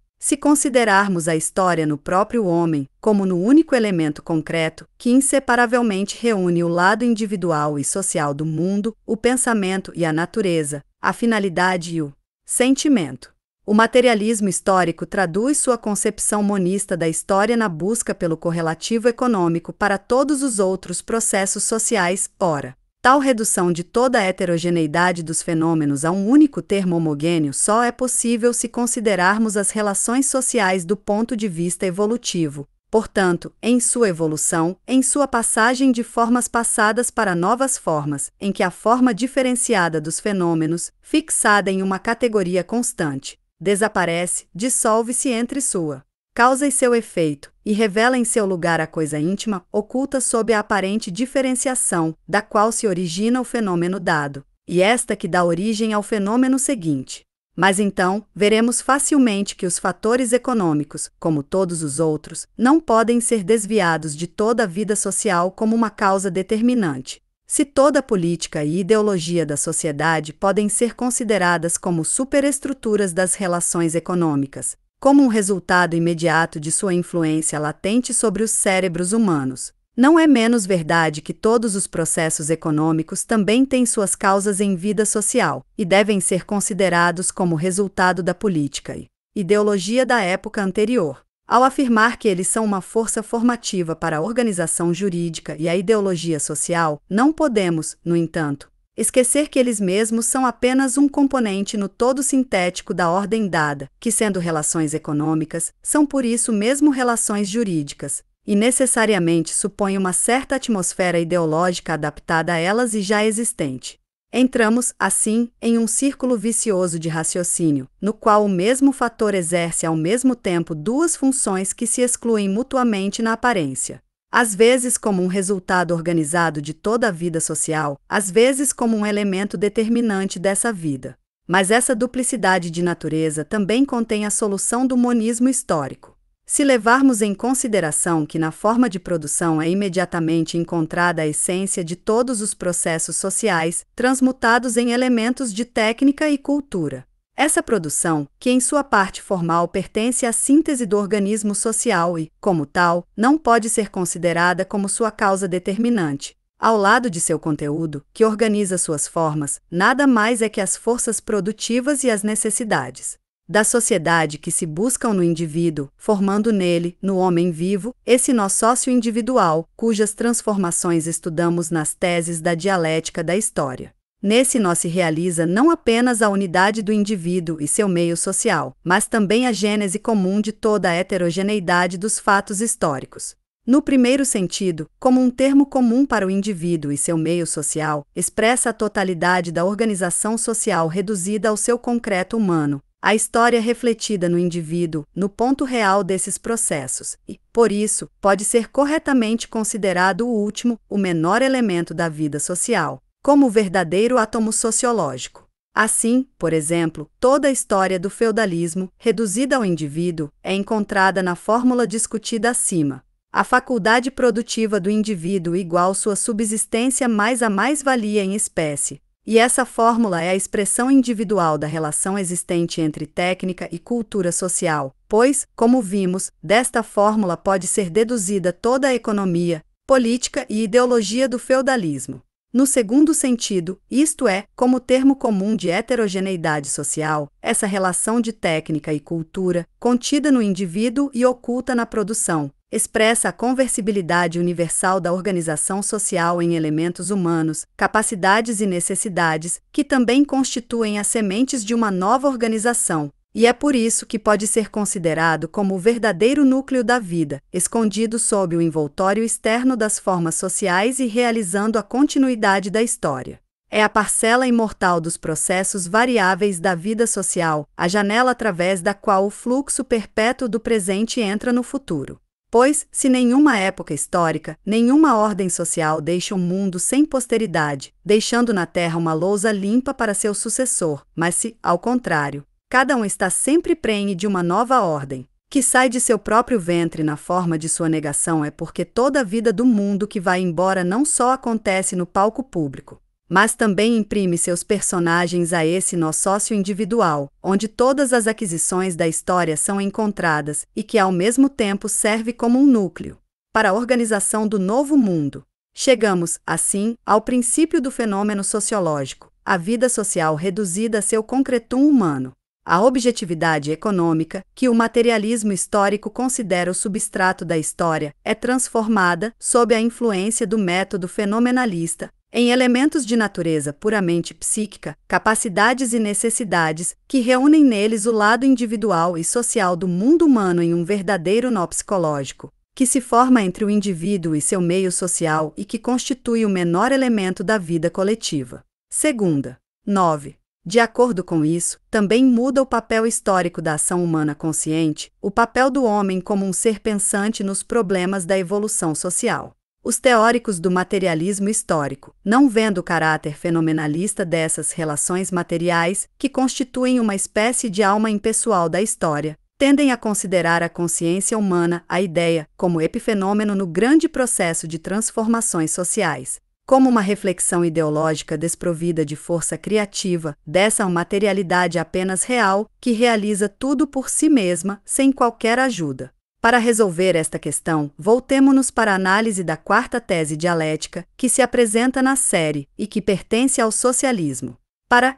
se considerarmos a história no próprio homem, como no único elemento concreto, que inseparavelmente reúne o lado individual e social do mundo, o pensamento e a natureza, a finalidade e o sentimento. O materialismo histórico traduz sua concepção monista da história na busca pelo correlativo econômico para todos os outros processos sociais. Ora, tal redução de toda a heterogeneidade dos fenômenos a um único termo homogêneo só é possível se considerarmos as relações sociais do ponto de vista evolutivo. Portanto, em sua evolução, em sua passagem de formas passadas para novas formas, em que a forma diferenciada dos fenômenos, fixada em uma categoria constante, desaparece, dissolve-se entre sua causa e seu efeito, e revela em seu lugar a coisa íntima, oculta sob a aparente diferenciação, da qual se origina o fenômeno dado, e esta que dá origem ao fenômeno seguinte. Mas então, veremos facilmente que os fatores econômicos, como todos os outros, não podem ser desviados de toda a vida social como uma causa determinante. Se toda a política e ideologia da sociedade podem ser consideradas como superestruturas das relações econômicas, como um resultado imediato de sua influência latente sobre os cérebros humanos, não é menos verdade que todos os processos econômicos também têm suas causas em vida social, e devem ser considerados como resultado da política e ideologia da época anterior. Ao afirmar que eles são uma força formativa para a organização jurídica e a ideologia social, não podemos, no entanto, esquecer que eles mesmos são apenas um componente no todo sintético da ordem dada, que, sendo relações econômicas, são por isso mesmo relações jurídicas, e necessariamente supõem uma certa atmosfera ideológica adaptada a elas e já existente. Entramos, assim, em um círculo vicioso de raciocínio, no qual o mesmo fator exerce ao mesmo tempo duas funções que se excluem mutuamente na aparência. Às vezes como um resultado organizado de toda a vida social, às vezes como um elemento determinante dessa vida. Mas essa duplicidade de natureza também contém a solução do monismo histórico. Se levarmos em consideração que na forma de produção é imediatamente encontrada a essência de todos os processos sociais, transmutados em elementos de técnica e cultura. Essa produção, que em sua parte formal pertence à síntese do organismo social e, como tal, não pode ser considerada como sua causa determinante. Ao lado de seu conteúdo, que organiza suas formas, nada mais é que as forças produtivas e as necessidades da sociedade que se buscam no indivíduo, formando nele, no homem vivo, esse nó sócio-individual, cujas transformações estudamos nas teses da dialética da história. Nesse nó se realiza não apenas a unidade do indivíduo e seu meio social, mas também a gênese comum de toda a heterogeneidade dos fatos históricos. No primeiro sentido, como um termo comum para o indivíduo e seu meio social, expressa a totalidade da organização social reduzida ao seu concreto humano, a história refletida no indivíduo, no ponto real desses processos, e, por isso, pode ser corretamente considerado o último, o menor elemento da vida social, como o verdadeiro átomo sociológico. Assim, por exemplo, toda a história do feudalismo, reduzida ao indivíduo, é encontrada na fórmula discutida acima. A faculdade produtiva do indivíduo igual sua subsistência mais a mais-valia em espécie. E essa fórmula é a expressão individual da relação existente entre técnica e cultura social, pois, como vimos, desta fórmula pode ser deduzida toda a economia, política e ideologia do feudalismo. No segundo sentido, isto é, como termo comum de heterogeneidade social, essa relação de técnica e cultura, contida no indivíduo e oculta na produção, expressa a conversibilidade universal da organização social em elementos humanos, capacidades e necessidades, que também constituem as sementes de uma nova organização. E é por isso que pode ser considerado como o verdadeiro núcleo da vida, escondido sob o envoltório externo das formas sociais e realizando a continuidade da história. É a parcela imortal dos processos variáveis da vida social, a janela através da qual o fluxo perpétuo do presente entra no futuro. Pois, se nenhuma época histórica, nenhuma ordem social deixa o mundo sem posteridade, deixando na Terra uma lousa limpa para seu sucessor, mas se, ao contrário, cada um está sempre prenhe de uma nova ordem, que sai de seu próprio ventre na forma de sua negação, é porque toda a vida do mundo que vai embora não só acontece no palco público, mas também imprime seus personagens a esse nó sócio individual, onde todas as aquisições da história são encontradas e que ao mesmo tempo serve como um núcleo para a organização do novo mundo. Chegamos, assim, ao princípio do fenômeno sociológico, a vida social reduzida a seu concretum humano. A objetividade econômica, que o materialismo histórico considera o substrato da história, é transformada, sob a influência do método fenomenalista, em elementos de natureza puramente psíquica, capacidades e necessidades, que reúnem neles o lado individual e social do mundo humano em um verdadeiro nó psicológico, que se forma entre o indivíduo e seu meio social e que constitui o menor elemento da vida coletiva. Segunda. 9. De acordo com isso, também muda o papel histórico da ação humana consciente, o papel do homem como um ser pensante nos problemas da evolução social. Os teóricos do materialismo histórico, não vendo o caráter fenomenalista dessas relações materiais, que constituem uma espécie de alma impessoal da história, tendem a considerar a consciência humana, a ideia, como epifenômeno no grande processo de transformações sociais. Como uma reflexão ideológica desprovida de força criativa, dessa materialidade apenas real, que realiza tudo por si mesma, sem qualquer ajuda. Para resolver esta questão, voltemo-nos para a análise da quarta tese dialética, que se apresenta na série, e que pertence ao socialismo.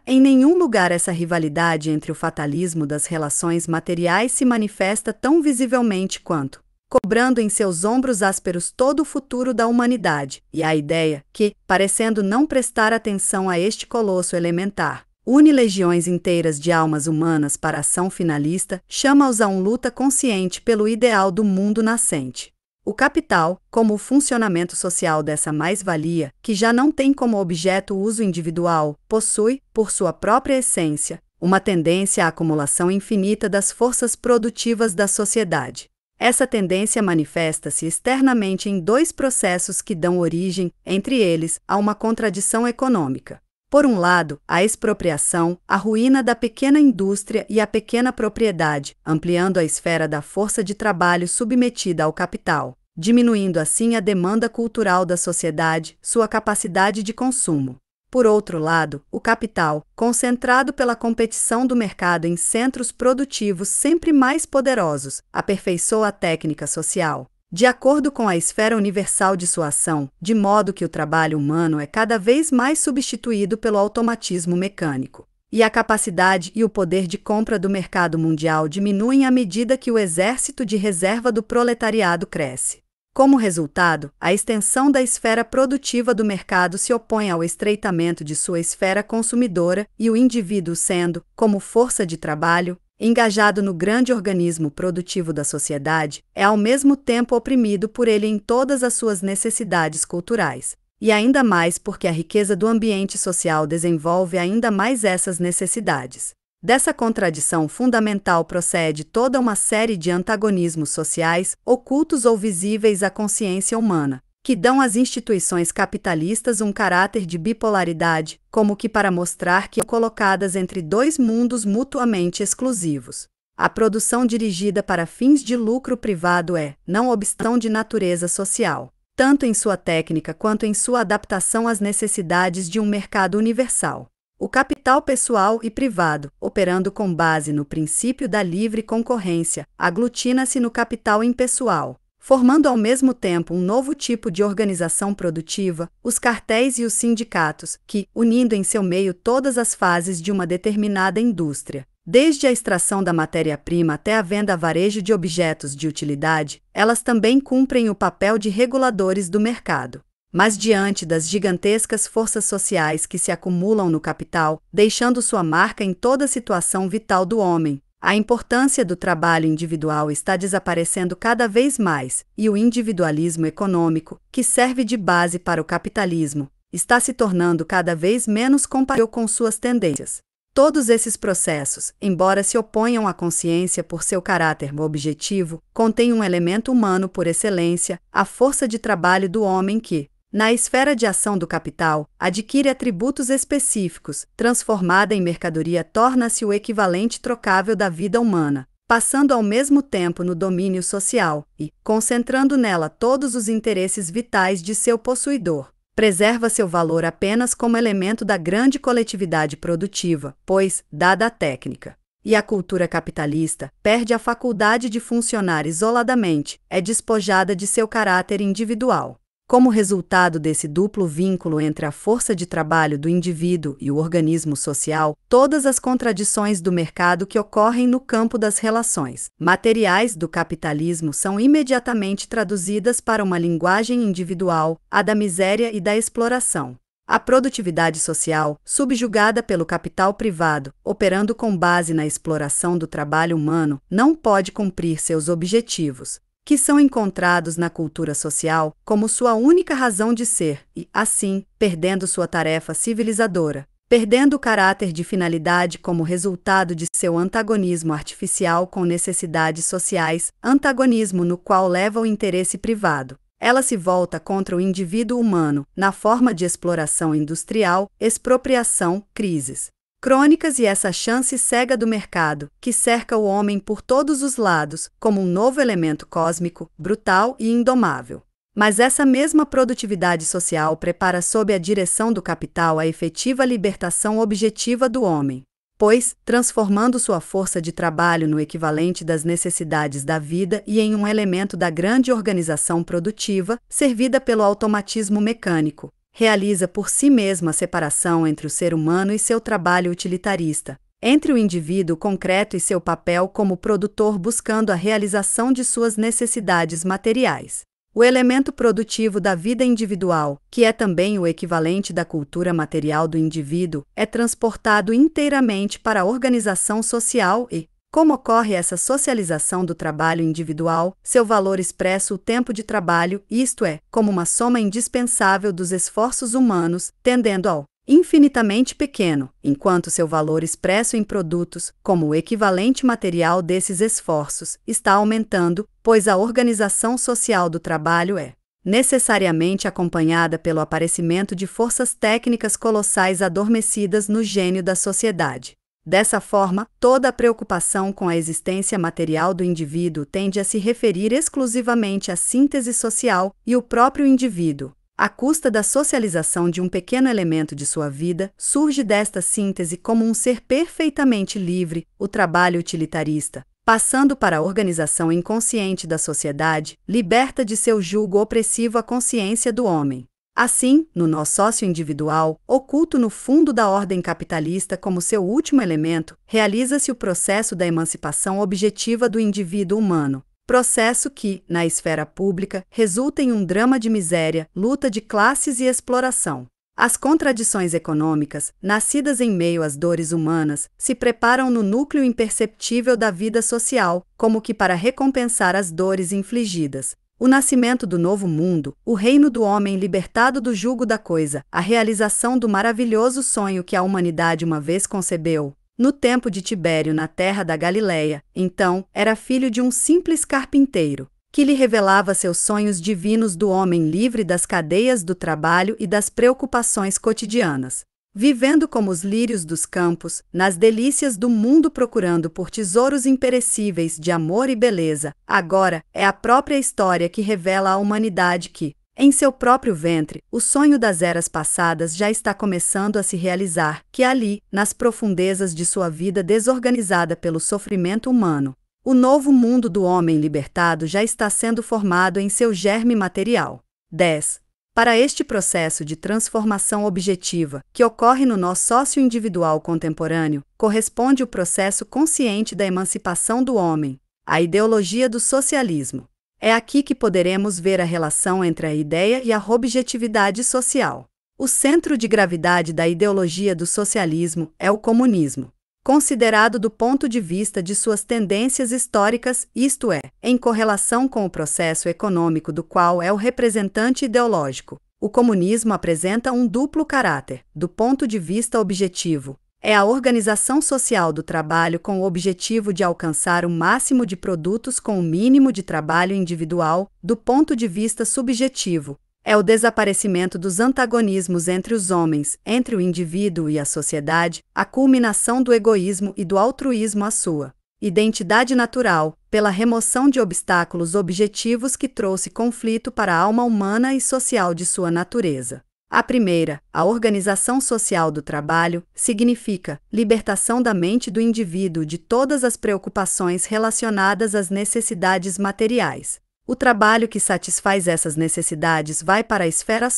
Em nenhum lugar essa rivalidade entre o fatalismo das relações materiais se manifesta tão visivelmente quanto cobrando em seus ombros ásperos todo o futuro da humanidade, e a ideia que, parecendo não prestar atenção a este colosso elementar, une legiões inteiras de almas humanas para a ação finalista, chama-os a uma luta consciente pelo ideal do mundo nascente. O capital, como o funcionamento social dessa mais-valia, que já não tem como objeto o uso individual, possui, por sua própria essência, uma tendência à acumulação infinita das forças produtivas da sociedade. Essa tendência manifesta-se externamente em dois processos que dão origem, entre eles, a uma contradição econômica. Por um lado, a expropriação, a ruína da pequena indústria e a pequena propriedade, ampliando a esfera da força de trabalho submetida ao capital, diminuindo assim a demanda cultural da sociedade, sua capacidade de consumo. Por outro lado, o capital, concentrado pela competição do mercado em centros produtivos sempre mais poderosos, aperfeiçoa a técnica social, de acordo com a esfera universal de sua ação, de modo que o trabalho humano é cada vez mais substituído pelo automatismo mecânico. E a capacidade e o poder de compra do mercado mundial diminuem à medida que o exército de reserva do proletariado cresce. Como resultado, a extensão da esfera produtiva do mercado se opõe ao estreitamento de sua esfera consumidora e o indivíduo sendo, como força de trabalho, engajado no grande organismo produtivo da sociedade, é ao mesmo tempo oprimido por ele em todas as suas necessidades culturais. E ainda mais porque a riqueza do ambiente social desenvolve ainda mais essas necessidades. Dessa contradição fundamental procede toda uma série de antagonismos sociais, ocultos ou visíveis à consciência humana, que dão às instituições capitalistas um caráter de bipolaridade, como que para mostrar que são colocadas entre dois mundos mutuamente exclusivos. A produção dirigida para fins de lucro privado é, não obstante, de natureza social, tanto em sua técnica quanto em sua adaptação às necessidades de um mercado universal. O capital pessoal e privado, operando com base no princípio da livre concorrência, aglutina-se no capital impessoal, formando ao mesmo tempo um novo tipo de organização produtiva, os cartéis e os sindicatos, que, unindo em seu meio todas as fases de uma determinada indústria, desde a extração da matéria-prima até a venda a varejo de objetos de utilidade, elas também cumprem o papel de reguladores do mercado. Mas diante das gigantescas forças sociais que se acumulam no capital, deixando sua marca em toda situação vital do homem, a importância do trabalho individual está desaparecendo cada vez mais, e o individualismo econômico, que serve de base para o capitalismo, está se tornando cada vez menos compatível com suas tendências. Todos esses processos, embora se oponham à consciência por seu caráter objetivo, contêm um elemento humano por excelência, a força de trabalho do homem que, na esfera de ação do capital, adquire atributos específicos, transformada em mercadoria torna-se o equivalente trocável da vida humana, passando ao mesmo tempo no domínio social e, concentrando nela todos os interesses vitais de seu possuidor, preserva seu valor apenas como elemento da grande coletividade produtiva, pois, dada a técnica e a cultura capitalista, perde a faculdade de funcionar isoladamente, é despojada de seu caráter individual. Como resultado desse duplo vínculo entre a força de trabalho do indivíduo e o organismo social, todas as contradições do mercado que ocorrem no campo das relações materiais do capitalismo são imediatamente traduzidas para uma linguagem individual, a da miséria e da exploração. A produtividade social, subjugada pelo capital privado, operando com base na exploração do trabalho humano, não pode cumprir seus objetivos, que são encontrados na cultura social como sua única razão de ser e, assim, perdendo sua tarefa civilizadora, perdendo o caráter de finalidade como resultado de seu antagonismo artificial com necessidades sociais, antagonismo no qual leva o interesse privado. Ela se volta contra o indivíduo humano, na forma de exploração industrial, expropriação, crises crônicas e essa chance cega do mercado, que cerca o homem por todos os lados, como um novo elemento cósmico, brutal e indomável. Mas essa mesma produtividade social prepara sob a direção do capital a efetiva libertação objetiva do homem, pois, transformando sua força de trabalho no equivalente das necessidades da vida e em um elemento da grande organização produtiva, servida pelo automatismo mecânico, realiza por si mesma a separação entre o ser humano e seu trabalho utilitarista, entre o indivíduo concreto e seu papel como produtor buscando a realização de suas necessidades materiais. O elemento produtivo da vida individual, que é também o equivalente da cultura material do indivíduo, é transportado inteiramente para a organização social e, como ocorre essa socialização do trabalho individual, seu valor expressa o tempo de trabalho, isto é, como uma soma indispensável dos esforços humanos, tendendo ao infinitamente pequeno, enquanto seu valor expresso em produtos, como o equivalente material desses esforços, está aumentando, pois a organização social do trabalho é necessariamente acompanhada pelo aparecimento de forças técnicas colossais adormecidas no gênio da sociedade. Dessa forma, toda a preocupação com a existência material do indivíduo tende a se referir exclusivamente à síntese social e o próprio indivíduo, à custa da socialização de um pequeno elemento de sua vida, surge desta síntese como um ser perfeitamente livre, o trabalho utilitarista, passando para a organização inconsciente da sociedade, liberta de seu jugo opressivo a consciência do homem. Assim, no nó sócio individual, oculto no fundo da ordem capitalista como seu último elemento, realiza-se o processo da emancipação objetiva do indivíduo humano, processo que, na esfera pública, resulta em um drama de miséria, luta de classes e exploração. As contradições econômicas, nascidas em meio às dores humanas, se preparam no núcleo imperceptível da vida social, como que para recompensar as dores infligidas. O nascimento do novo mundo, o reino do homem libertado do jugo da coisa, a realização do maravilhoso sonho que a humanidade uma vez concebeu, no tempo de Tibério na terra da Galileia, então, era filho de um simples carpinteiro, que lhe revelava seus sonhos divinos do homem livre das cadeias do trabalho e das preocupações cotidianas. Vivendo como os lírios dos campos, nas delícias do mundo procurando por tesouros imperecíveis de amor e beleza, agora é a própria história que revela à humanidade que, em seu próprio ventre, o sonho das eras passadas já está começando a se realizar, que ali, nas profundezas de sua vida desorganizada pelo sofrimento humano, O novo mundo do homem libertado já está sendo formado em seu germe material. 10. Para este processo de transformação objetiva, que ocorre no nó sócio-individual contemporâneo, corresponde o processo consciente da emancipação do homem, a ideologia do socialismo. É aqui que poderemos ver a relação entre a ideia e a objetividade social. O centro de gravidade da ideologia do socialismo é o comunismo, considerado do ponto de vista de suas tendências históricas, isto é, em correlação com o processo econômico do qual é o representante ideológico. O comunismo apresenta um duplo caráter. Do ponto de vista objetivo, é a organização social do trabalho com o objetivo de alcançar o máximo de produtos com o mínimo de trabalho individual. Do ponto de vista subjetivo, é o desaparecimento dos antagonismos entre os homens, entre o indivíduo e a sociedade, a culminação do egoísmo e do altruísmo à sua identidade natural, pela remoção de obstáculos objetivos que trouxe conflito para a alma humana e social de sua natureza. A primeira, a organização social do trabalho, significa libertação da mente do indivíduo de todas as preocupações relacionadas às necessidades materiais. O trabalho que satisfaz essas necessidades vai para a esfera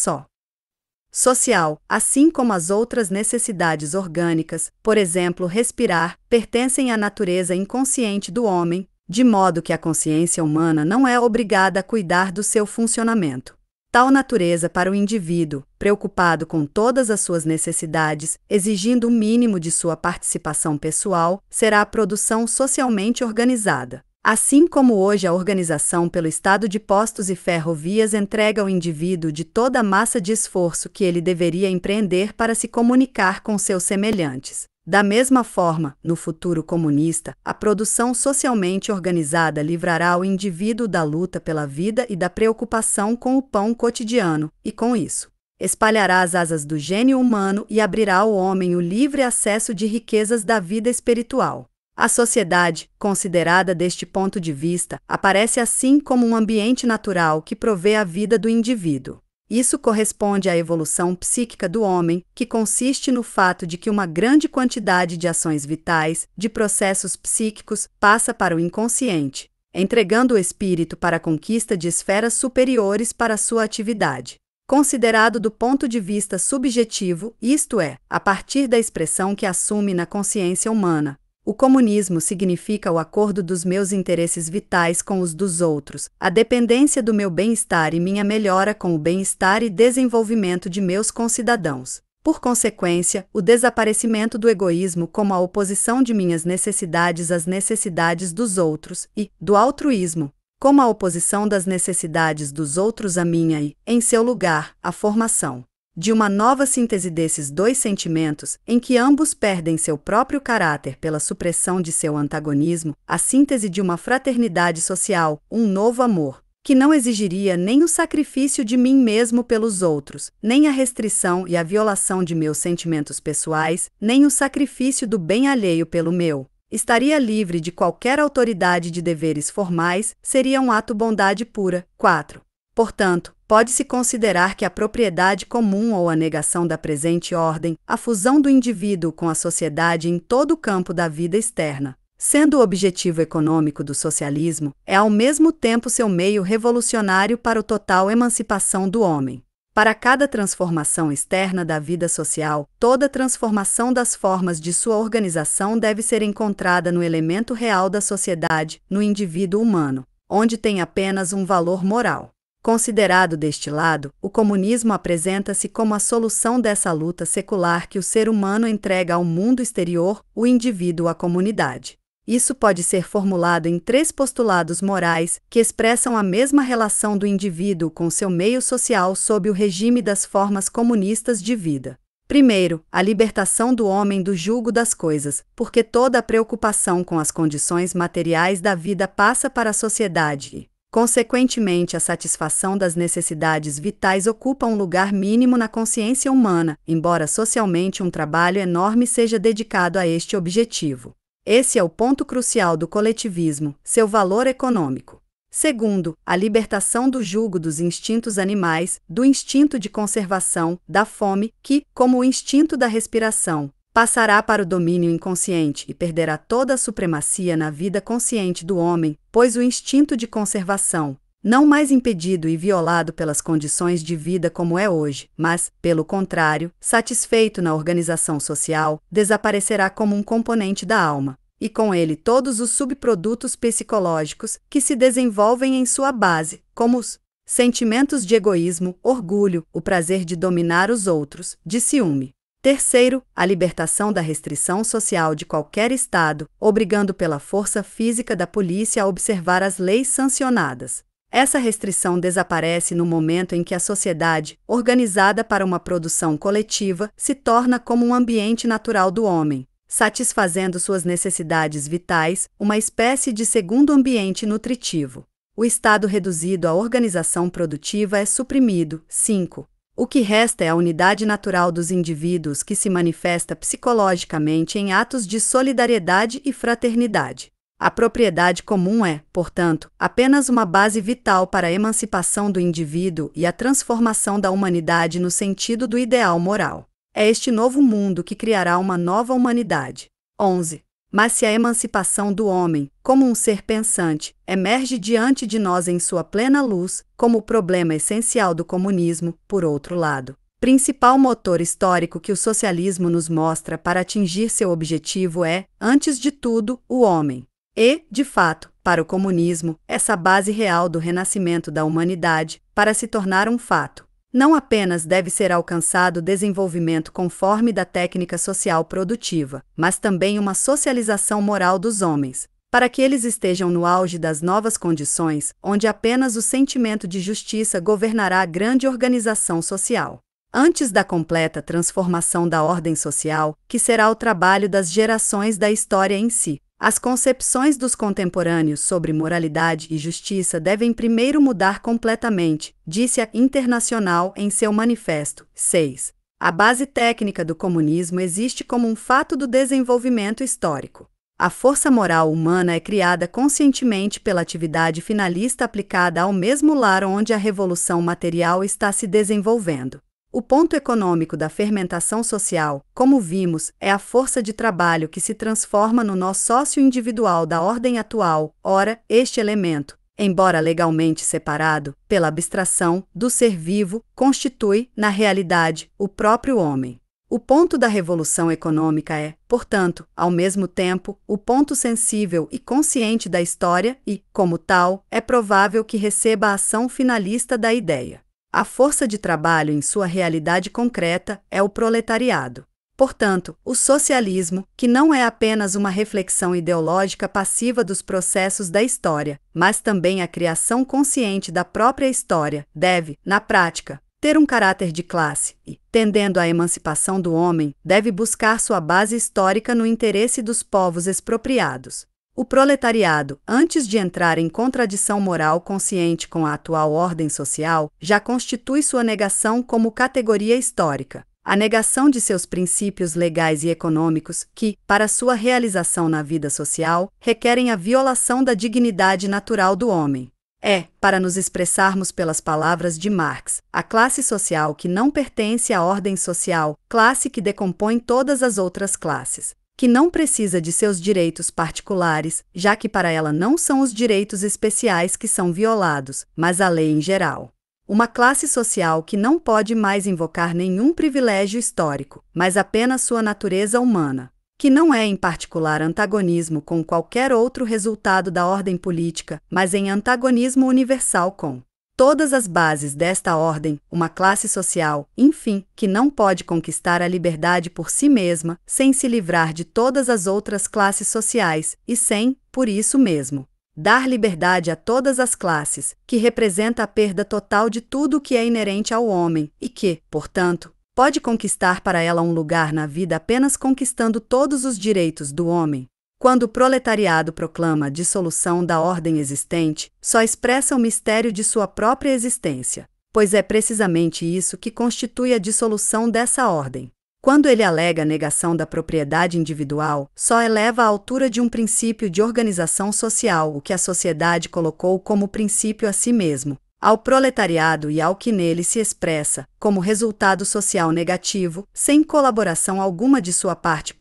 social, assim como as outras necessidades orgânicas, por exemplo, respirar, pertencem à natureza inconsciente do homem, de modo que a consciência humana não é obrigada a cuidar do seu funcionamento. Tal natureza para o indivíduo, preocupado com todas as suas necessidades, exigindo o mínimo de sua participação pessoal, será a produção socialmente organizada. Assim como hoje a organização pelo Estado de postos e ferrovias entrega ao indivíduo de toda a massa de esforço que ele deveria empreender para se comunicar com seus semelhantes. Da mesma forma, no futuro comunista, a produção socialmente organizada livrará o indivíduo da luta pela vida e da preocupação com o pão cotidiano, e com isso, espalhará as asas do gênio humano e abrirá ao homem o livre acesso de riquezas da vida espiritual. A sociedade, considerada deste ponto de vista, aparece assim como um ambiente natural que provê a vida do indivíduo. Isso corresponde à evolução psíquica do homem, que consiste no fato de que uma grande quantidade de ações vitais, de processos psíquicos, passa para o inconsciente, entregando o espírito para a conquista de esferas superiores para sua atividade. Considerado do ponto de vista subjetivo, isto é, a partir da expressão que assume na consciência humana, o comunismo significa o acordo dos meus interesses vitais com os dos outros, a dependência do meu bem-estar e minha melhora com o bem-estar e desenvolvimento de meus concidadãos. Por consequência, o desaparecimento do egoísmo como a oposição de minhas necessidades às necessidades dos outros e, do altruísmo, como a oposição das necessidades dos outros à minha e, em seu lugar, a formação de uma nova síntese desses dois sentimentos, em que ambos perdem seu próprio caráter pela supressão de seu antagonismo, a síntese de uma fraternidade social, um novo amor, que não exigiria nem o sacrifício de mim mesmo pelos outros, nem a restrição e a violação de meus sentimentos pessoais, nem o sacrifício do bem alheio pelo meu. Estaria livre de qualquer autoridade de deveres formais, seria um ato bondade pura. 4. Portanto, pode-se considerar que a propriedade comum ou a negação da presente ordem, a fusão do indivíduo com a sociedade em todo o campo da vida externa, sendo o objetivo econômico do socialismo, é ao mesmo tempo seu meio revolucionário para a total emancipação do homem. Para cada transformação externa da vida social, toda transformação das formas de sua organização deve ser encontrada no elemento real da sociedade, no indivíduo humano, onde tem apenas um valor moral. Considerado deste lado, o comunismo apresenta-se como a solução dessa luta secular que o ser humano entrega ao mundo exterior, o indivíduo à comunidade. Isso pode ser formulado em 3 postulados morais, que expressam a mesma relação do indivíduo com seu meio social sob o regime das formas comunistas de vida. Primeiro, a libertação do homem do jugo das coisas, porque toda a preocupação com as condições materiais da vida passa para a sociedade e, consequentemente, a satisfação das necessidades vitais ocupa um lugar mínimo na consciência humana, embora socialmente um trabalho enorme seja dedicado a este objetivo. Esse é o ponto crucial do coletivismo, seu valor econômico. Segundo, a libertação do jugo dos instintos animais, do instinto de conservação, da fome, que, como o instinto da respiração, passará para o domínio inconsciente e perderá toda a supremacia na vida consciente do homem, pois o instinto de conservação, não mais impedido e violado pelas condições de vida como é hoje, mas, pelo contrário, satisfeito na organização social, desaparecerá como um componente da alma, e com ele todos os subprodutos psicológicos que se desenvolvem em sua base, como os sentimentos de egoísmo, orgulho, o prazer de dominar os outros, de ciúme. Terceiro, a libertação da restrição social de qualquer Estado, obrigando pela força física da polícia a observar as leis sancionadas. Essa restrição desaparece no momento em que a sociedade, organizada para uma produção coletiva, se torna como um ambiente natural do homem, satisfazendo suas necessidades vitais, uma espécie de segundo ambiente nutritivo. O estado reduzido à organização produtiva é suprimido. 5. O que resta é a unidade natural dos indivíduos que se manifesta psicologicamente em atos de solidariedade e fraternidade. A propriedade comum é, portanto, apenas uma base vital para a emancipação do indivíduo e a transformação da humanidade no sentido do ideal moral. É este novo mundo que criará uma nova humanidade. 11. Mas se a emancipação do homem, como um ser pensante, emerge diante de nós em sua plena luz, como o problema essencial do comunismo, por outro lado, principal motor histórico que o socialismo nos mostra para atingir seu objetivo é, antes de tudo, o homem. E, de fato, para o comunismo, essa base real do renascimento da humanidade, para se tornar um fato, não apenas deve ser alcançado o desenvolvimento conforme da técnica social produtiva, mas também uma socialização moral dos homens, para que eles estejam no auge das novas condições, onde apenas o sentimento de justiça governará a grande organização social. Antes da completa transformação da ordem social, que será o trabalho das gerações da história em si, as concepções dos contemporâneos sobre moralidade e justiça devem primeiro mudar completamente, disse a Internacional em seu manifesto. 6. A base técnica do comunismo existe como um fato do desenvolvimento histórico. A força moral humana é criada conscientemente pela atividade finalista aplicada ao mesmo lar onde a revolução material está se desenvolvendo. O ponto econômico da fermentação social, como vimos, é a força de trabalho que se transforma no nó sócio-individual da ordem atual. Ora, este elemento, embora legalmente separado, pela abstração, do ser vivo, constitui, na realidade, o próprio homem. O ponto da revolução econômica é, portanto, ao mesmo tempo, o ponto sensível e consciente da história e, como tal, é provável que receba a ação finalista da ideia. A força de trabalho em sua realidade concreta é o proletariado. Portanto, o socialismo, que não é apenas uma reflexão ideológica passiva dos processos da história, mas também a criação consciente da própria história, deve, na prática, ter um caráter de classe e, tendendo à emancipação do homem, deve buscar sua base histórica no interesse dos povos expropriados. O proletariado, antes de entrar em contradição moral consciente com a atual ordem social, já constitui sua negação como categoria histórica. A negação de seus princípios legais e econômicos, que, para sua realização na vida social, requerem a violação da dignidade natural do homem. É, para nos expressarmos pelas palavras de Marx, a classe social que não pertence à ordem social, classe que decompõe todas as outras classes, que não precisa de seus direitos particulares, já que para ela não são os direitos especiais que são violados, mas a lei em geral. Uma classe social que não pode mais invocar nenhum privilégio histórico, mas apenas sua natureza humana, que não é em particular antagonismo com qualquer outro resultado da ordem política, mas em antagonismo universal com todas as bases desta ordem, uma classe social, enfim, que não pode conquistar a liberdade por si mesma, sem se livrar de todas as outras classes sociais, e sem, por isso mesmo, dar liberdade a todas as classes, que representa a perda total de tudo o que é inerente ao homem, e que, portanto, pode conquistar para ela um lugar na vida apenas conquistando todos os direitos do homem. Quando o proletariado proclama a dissolução da ordem existente, só expressa o mistério de sua própria existência, pois é precisamente isso que constitui a dissolução dessa ordem. Quando ele alega a negação da propriedade individual, só eleva à altura de um princípio de organização social o que a sociedade colocou como princípio a si mesmo, ao proletariado e ao que nele se expressa, como resultado social negativo, sem colaboração alguma de sua parte.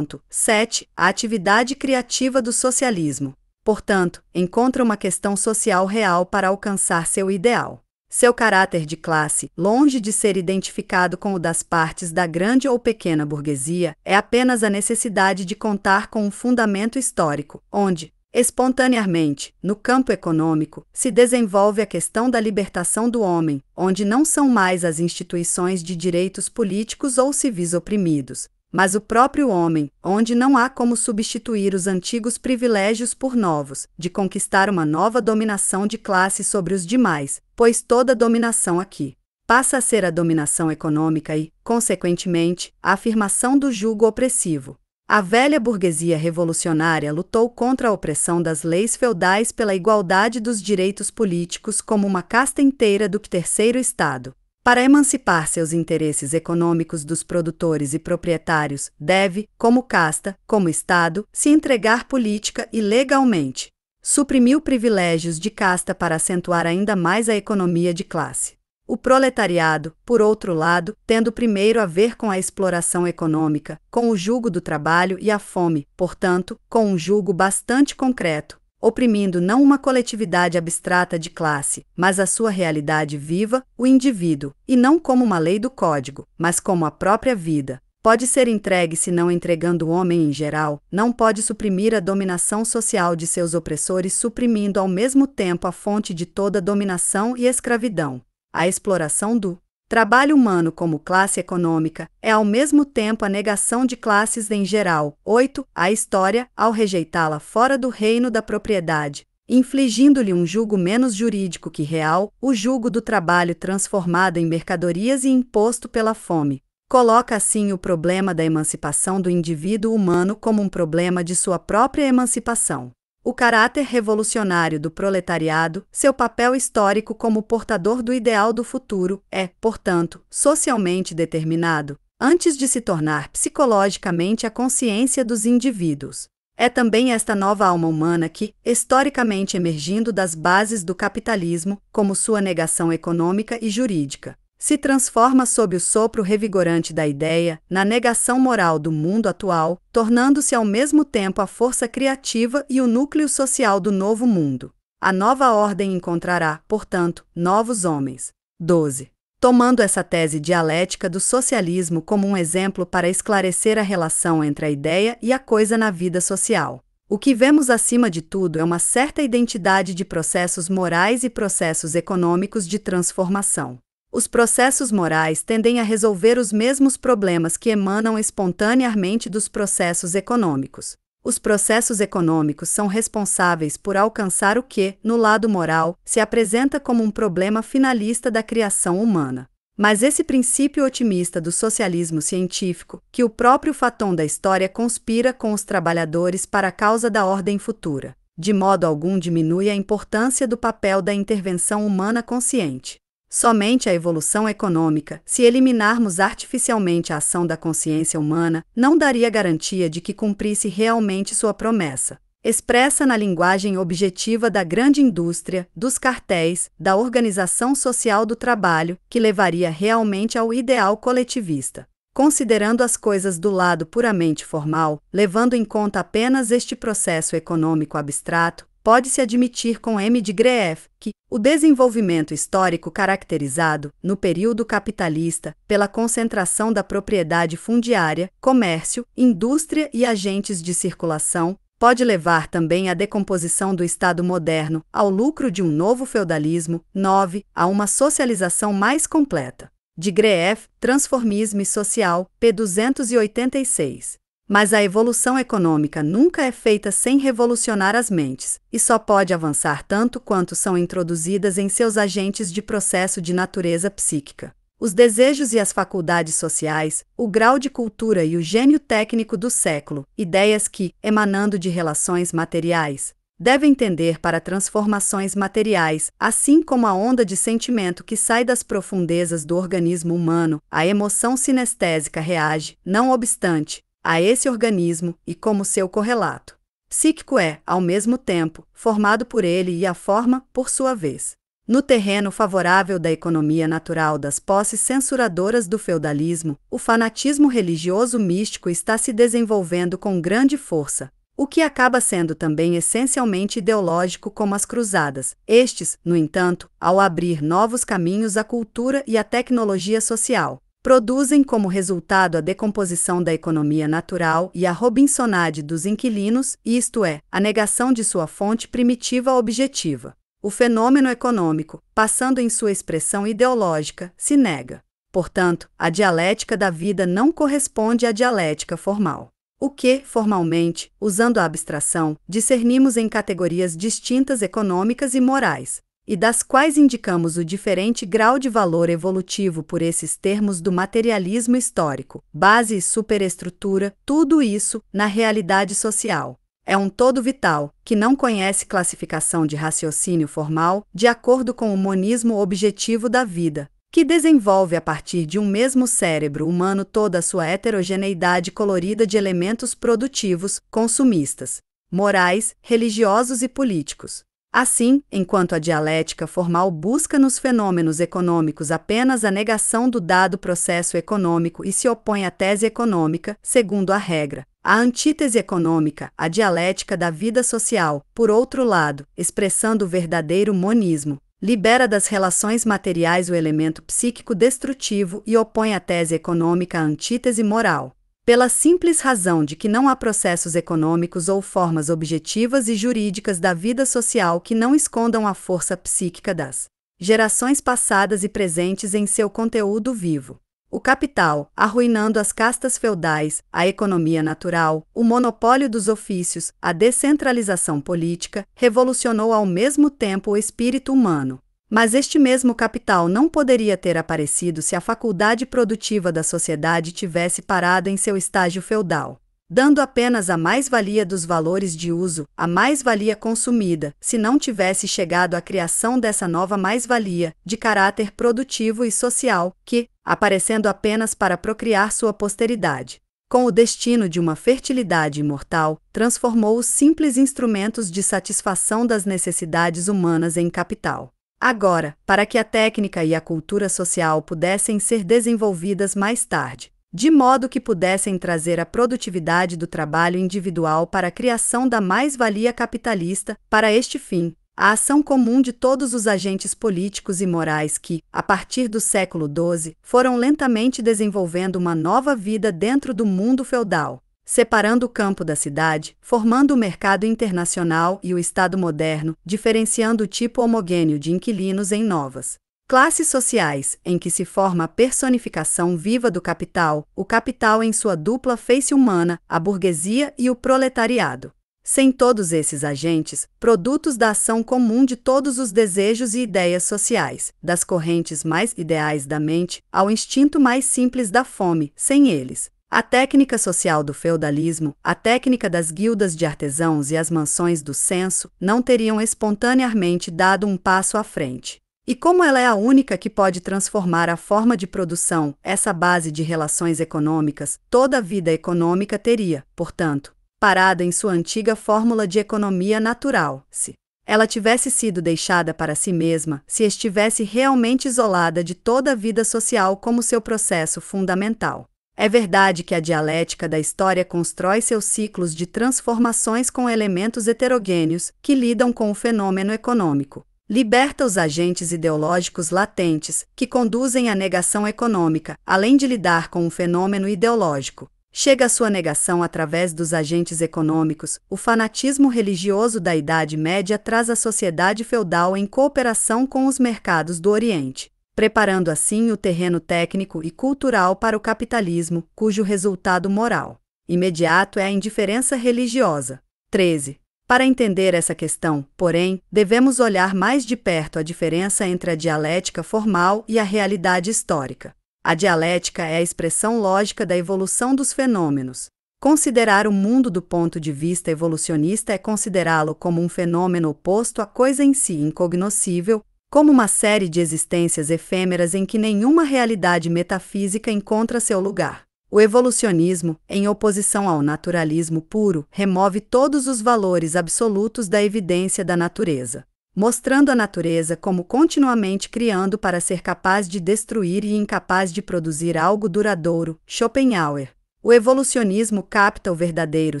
7. A atividade criativa do socialismo, portanto, encontra uma questão social real para alcançar seu ideal. Seu caráter de classe, longe de ser identificado com o das partes da grande ou pequena burguesia, é apenas a necessidade de contar com um fundamento histórico, onde, espontaneamente, no campo econômico, se desenvolve a questão da libertação do homem, onde não são mais as instituições de direitos políticos ou civis oprimidos, mas o próprio homem, onde não há como substituir os antigos privilégios por novos, de conquistar uma nova dominação de classe sobre os demais, pois toda dominação aqui passa a ser a dominação econômica e, consequentemente, a afirmação do jugo opressivo. A velha burguesia revolucionária lutou contra a opressão das leis feudais pela igualdade dos direitos políticos como uma casta inteira do terceiro estado. Para emancipar seus interesses econômicos dos produtores e proprietários, deve, como casta, como Estado, se entregar política e legalmente. Suprimiu privilégios de casta para acentuar ainda mais a economia de classe. O proletariado, por outro lado, tendo primeiro a ver com a exploração econômica, com o jugo do trabalho e a fome, portanto, com um jugo bastante concreto, oprimindo não uma coletividade abstrata de classe, mas a sua realidade viva, o indivíduo, e não como uma lei do código, mas como a própria vida. Pode ser entregue se não entregando o homem em geral, não pode suprimir a dominação social de seus opressores, suprimindo ao mesmo tempo a fonte de toda dominação e escravidão. A exploração do trabalho humano como classe econômica é ao mesmo tempo a negação de classes em geral. 8. A história, ao rejeitá-la fora do reino da propriedade, infligindo-lhe um jugo menos jurídico que real, o jugo do trabalho transformado em mercadorias e imposto pela fome, coloca assim o problema da emancipação do indivíduo humano como um problema de sua própria emancipação. O caráter revolucionário do proletariado, seu papel histórico como portador do ideal do futuro, é, portanto, socialmente determinado, antes de se tornar psicologicamente a consciência dos indivíduos. É também esta nova alma humana que, historicamente emergindo das bases do capitalismo, como sua negação econômica e jurídica, se transforma sob o sopro revigorante da ideia, na negação moral do mundo atual, tornando-se ao mesmo tempo a força criativa e o núcleo social do novo mundo. A nova ordem encontrará, portanto, novos homens. 12. Tomando essa tese dialética do socialismo como um exemplo para esclarecer a relação entre a ideia e a coisa na vida social, o que vemos acima de tudo é uma certa identidade de processos morais e processos econômicos de transformação. Os processos morais tendem a resolver os mesmos problemas que emanam espontaneamente dos processos econômicos. Os processos econômicos são responsáveis por alcançar o que, no lado moral, se apresenta como um problema finalista da criação humana. Mas esse princípio otimista do socialismo científico, que o próprio Faton da história conspira com os trabalhadores para a causa da ordem futura, de modo algum diminui a importância do papel da intervenção humana consciente. Somente a evolução econômica, se eliminarmos artificialmente a ação da consciência humana, não daria garantia de que cumprisse realmente sua promessa, expressa na linguagem objetiva da grande indústria, dos cartéis, da organização social do trabalho, que levaria realmente ao ideal coletivista. Considerando as coisas do lado puramente formal, levando em conta apenas este processo econômico abstrato, pode-se admitir com M. de Greef que o desenvolvimento histórico caracterizado, no período capitalista, pela concentração da propriedade fundiária, comércio, indústria e agentes de circulação, pode levar também à decomposição do Estado moderno, ao lucro de um novo feudalismo. 9. A uma socialização mais completa. De Greef, Transformisme Social, p. 286. Mas a evolução econômica nunca é feita sem revolucionar as mentes, e só pode avançar tanto quanto são introduzidas em seus agentes de processo de natureza psíquica. Os desejos e as faculdades sociais, o grau de cultura e o gênio técnico do século, ideias que, emanando de relações materiais, devem tender para transformações materiais, assim como a onda de sentimento que sai das profundezas do organismo humano, a emoção sinestésica reage, não obstante, a esse organismo e como seu correlato psíquico é, ao mesmo tempo, formado por ele e a forma, por sua vez. No terreno favorável da economia natural das posses censuradoras do feudalismo, o fanatismo religioso místico está se desenvolvendo com grande força, o que acaba sendo também essencialmente ideológico como as cruzadas. Estes, no entanto, ao abrir novos caminhos à cultura e à tecnologia social, produzem como resultado a decomposição da economia natural e a robinsonade dos inquilinos, isto é, a negação de sua fonte primitiva objetiva. O fenômeno econômico, passando em sua expressão ideológica, se nega. Portanto, a dialética da vida não corresponde à dialética formal. O que, formalmente, usando a abstração, discernimos em categorias distintas econômicas e morais, e das quais indicamos o diferente grau de valor evolutivo por esses termos do materialismo histórico, base e superestrutura, tudo isso, na realidade social, é um todo vital, que não conhece classificação de raciocínio formal, de acordo com o monismo objetivo da vida, que desenvolve a partir de um mesmo cérebro humano toda a sua heterogeneidade colorida de elementos produtivos, consumistas, morais, religiosos e políticos. Assim, enquanto a dialética formal busca nos fenômenos econômicos apenas a negação do dado processo econômico e se opõe à tese econômica, segundo a regra, a antítese econômica, a dialética da vida social, por outro lado, expressando o verdadeiro monismo, libera das relações materiais o elemento psíquico destrutivo e opõe a tese econômica à antítese moral, pela simples razão de que não há processos econômicos ou formas objetivas e jurídicas da vida social que não escondam a força psíquica das gerações passadas e presentes em seu conteúdo vivo. O capital, arruinando as castas feudais, a economia natural, o monopólio dos ofícios, a descentralização política, revolucionou ao mesmo tempo o espírito humano. Mas este mesmo capital não poderia ter aparecido se a faculdade produtiva da sociedade tivesse parado em seu estágio feudal, dando apenas a mais-valia dos valores de uso, a mais-valia consumida, se não tivesse chegado à criação dessa nova mais-valia, de caráter produtivo e social, que, aparecendo apenas para procriar sua posteridade, com o destino de uma fertilidade imortal, transformou os simples instrumentos de satisfação das necessidades humanas em capital. Agora, para que a técnica e a cultura social pudessem ser desenvolvidas mais tarde, de modo que pudessem trazer a produtividade do trabalho individual para a criação da mais-valia capitalista, para este fim, a ação comum de todos os agentes políticos e morais que, a partir do século XII, foram lentamente desenvolvendo uma nova vida dentro do mundo feudal, separando o campo da cidade, formando o mercado internacional e o Estado moderno, diferenciando o tipo homogêneo de inquilinos em novas classes sociais, em que se forma a personificação viva do capital, o capital em sua dupla face humana, a burguesia e o proletariado. Sem todos esses agentes, produtos da ação comum de todos os desejos e ideias sociais, das correntes mais ideais da mente ao instinto mais simples da fome, sem eles, a técnica social do feudalismo, a técnica das guildas de artesãos e as mansões do censo não teriam espontaneamente dado um passo à frente. E como ela é a única que pode transformar a forma de produção, essa base de relações econômicas, toda a vida econômica teria, portanto, parado em sua antiga fórmula de economia natural, se ela tivesse sido deixada para si mesma, se estivesse realmente isolada de toda a vida social como seu processo fundamental. É verdade que a dialética da história constrói seus ciclos de transformações com elementos heterogêneos que lidam com o fenômeno econômico. Liberta os agentes ideológicos latentes, que conduzem à negação econômica, além de lidar com o fenômeno ideológico. Chega à sua negação através dos agentes econômicos. O fanatismo religioso da Idade Média traz a sociedade feudal em cooperação com os mercados do Oriente, preparando assim o terreno técnico e cultural para o capitalismo, cujo resultado moral imediato é a indiferença religiosa. 13. Para entender essa questão, porém, devemos olhar mais de perto a diferença entre a dialética formal e a realidade histórica. A dialética é a expressão lógica da evolução dos fenômenos. Considerar o mundo do ponto de vista evolucionista é considerá-lo como um fenômeno oposto à coisa em si incognoscível, como uma série de existências efêmeras em que nenhuma realidade metafísica encontra seu lugar. O evolucionismo, em oposição ao naturalismo puro, remove todos os valores absolutos da evidência da natureza. mostrando a natureza como continuamente criando para ser capaz de destruir e incapaz de produzir algo duradouro. Schopenhauer. O evolucionismo capta o verdadeiro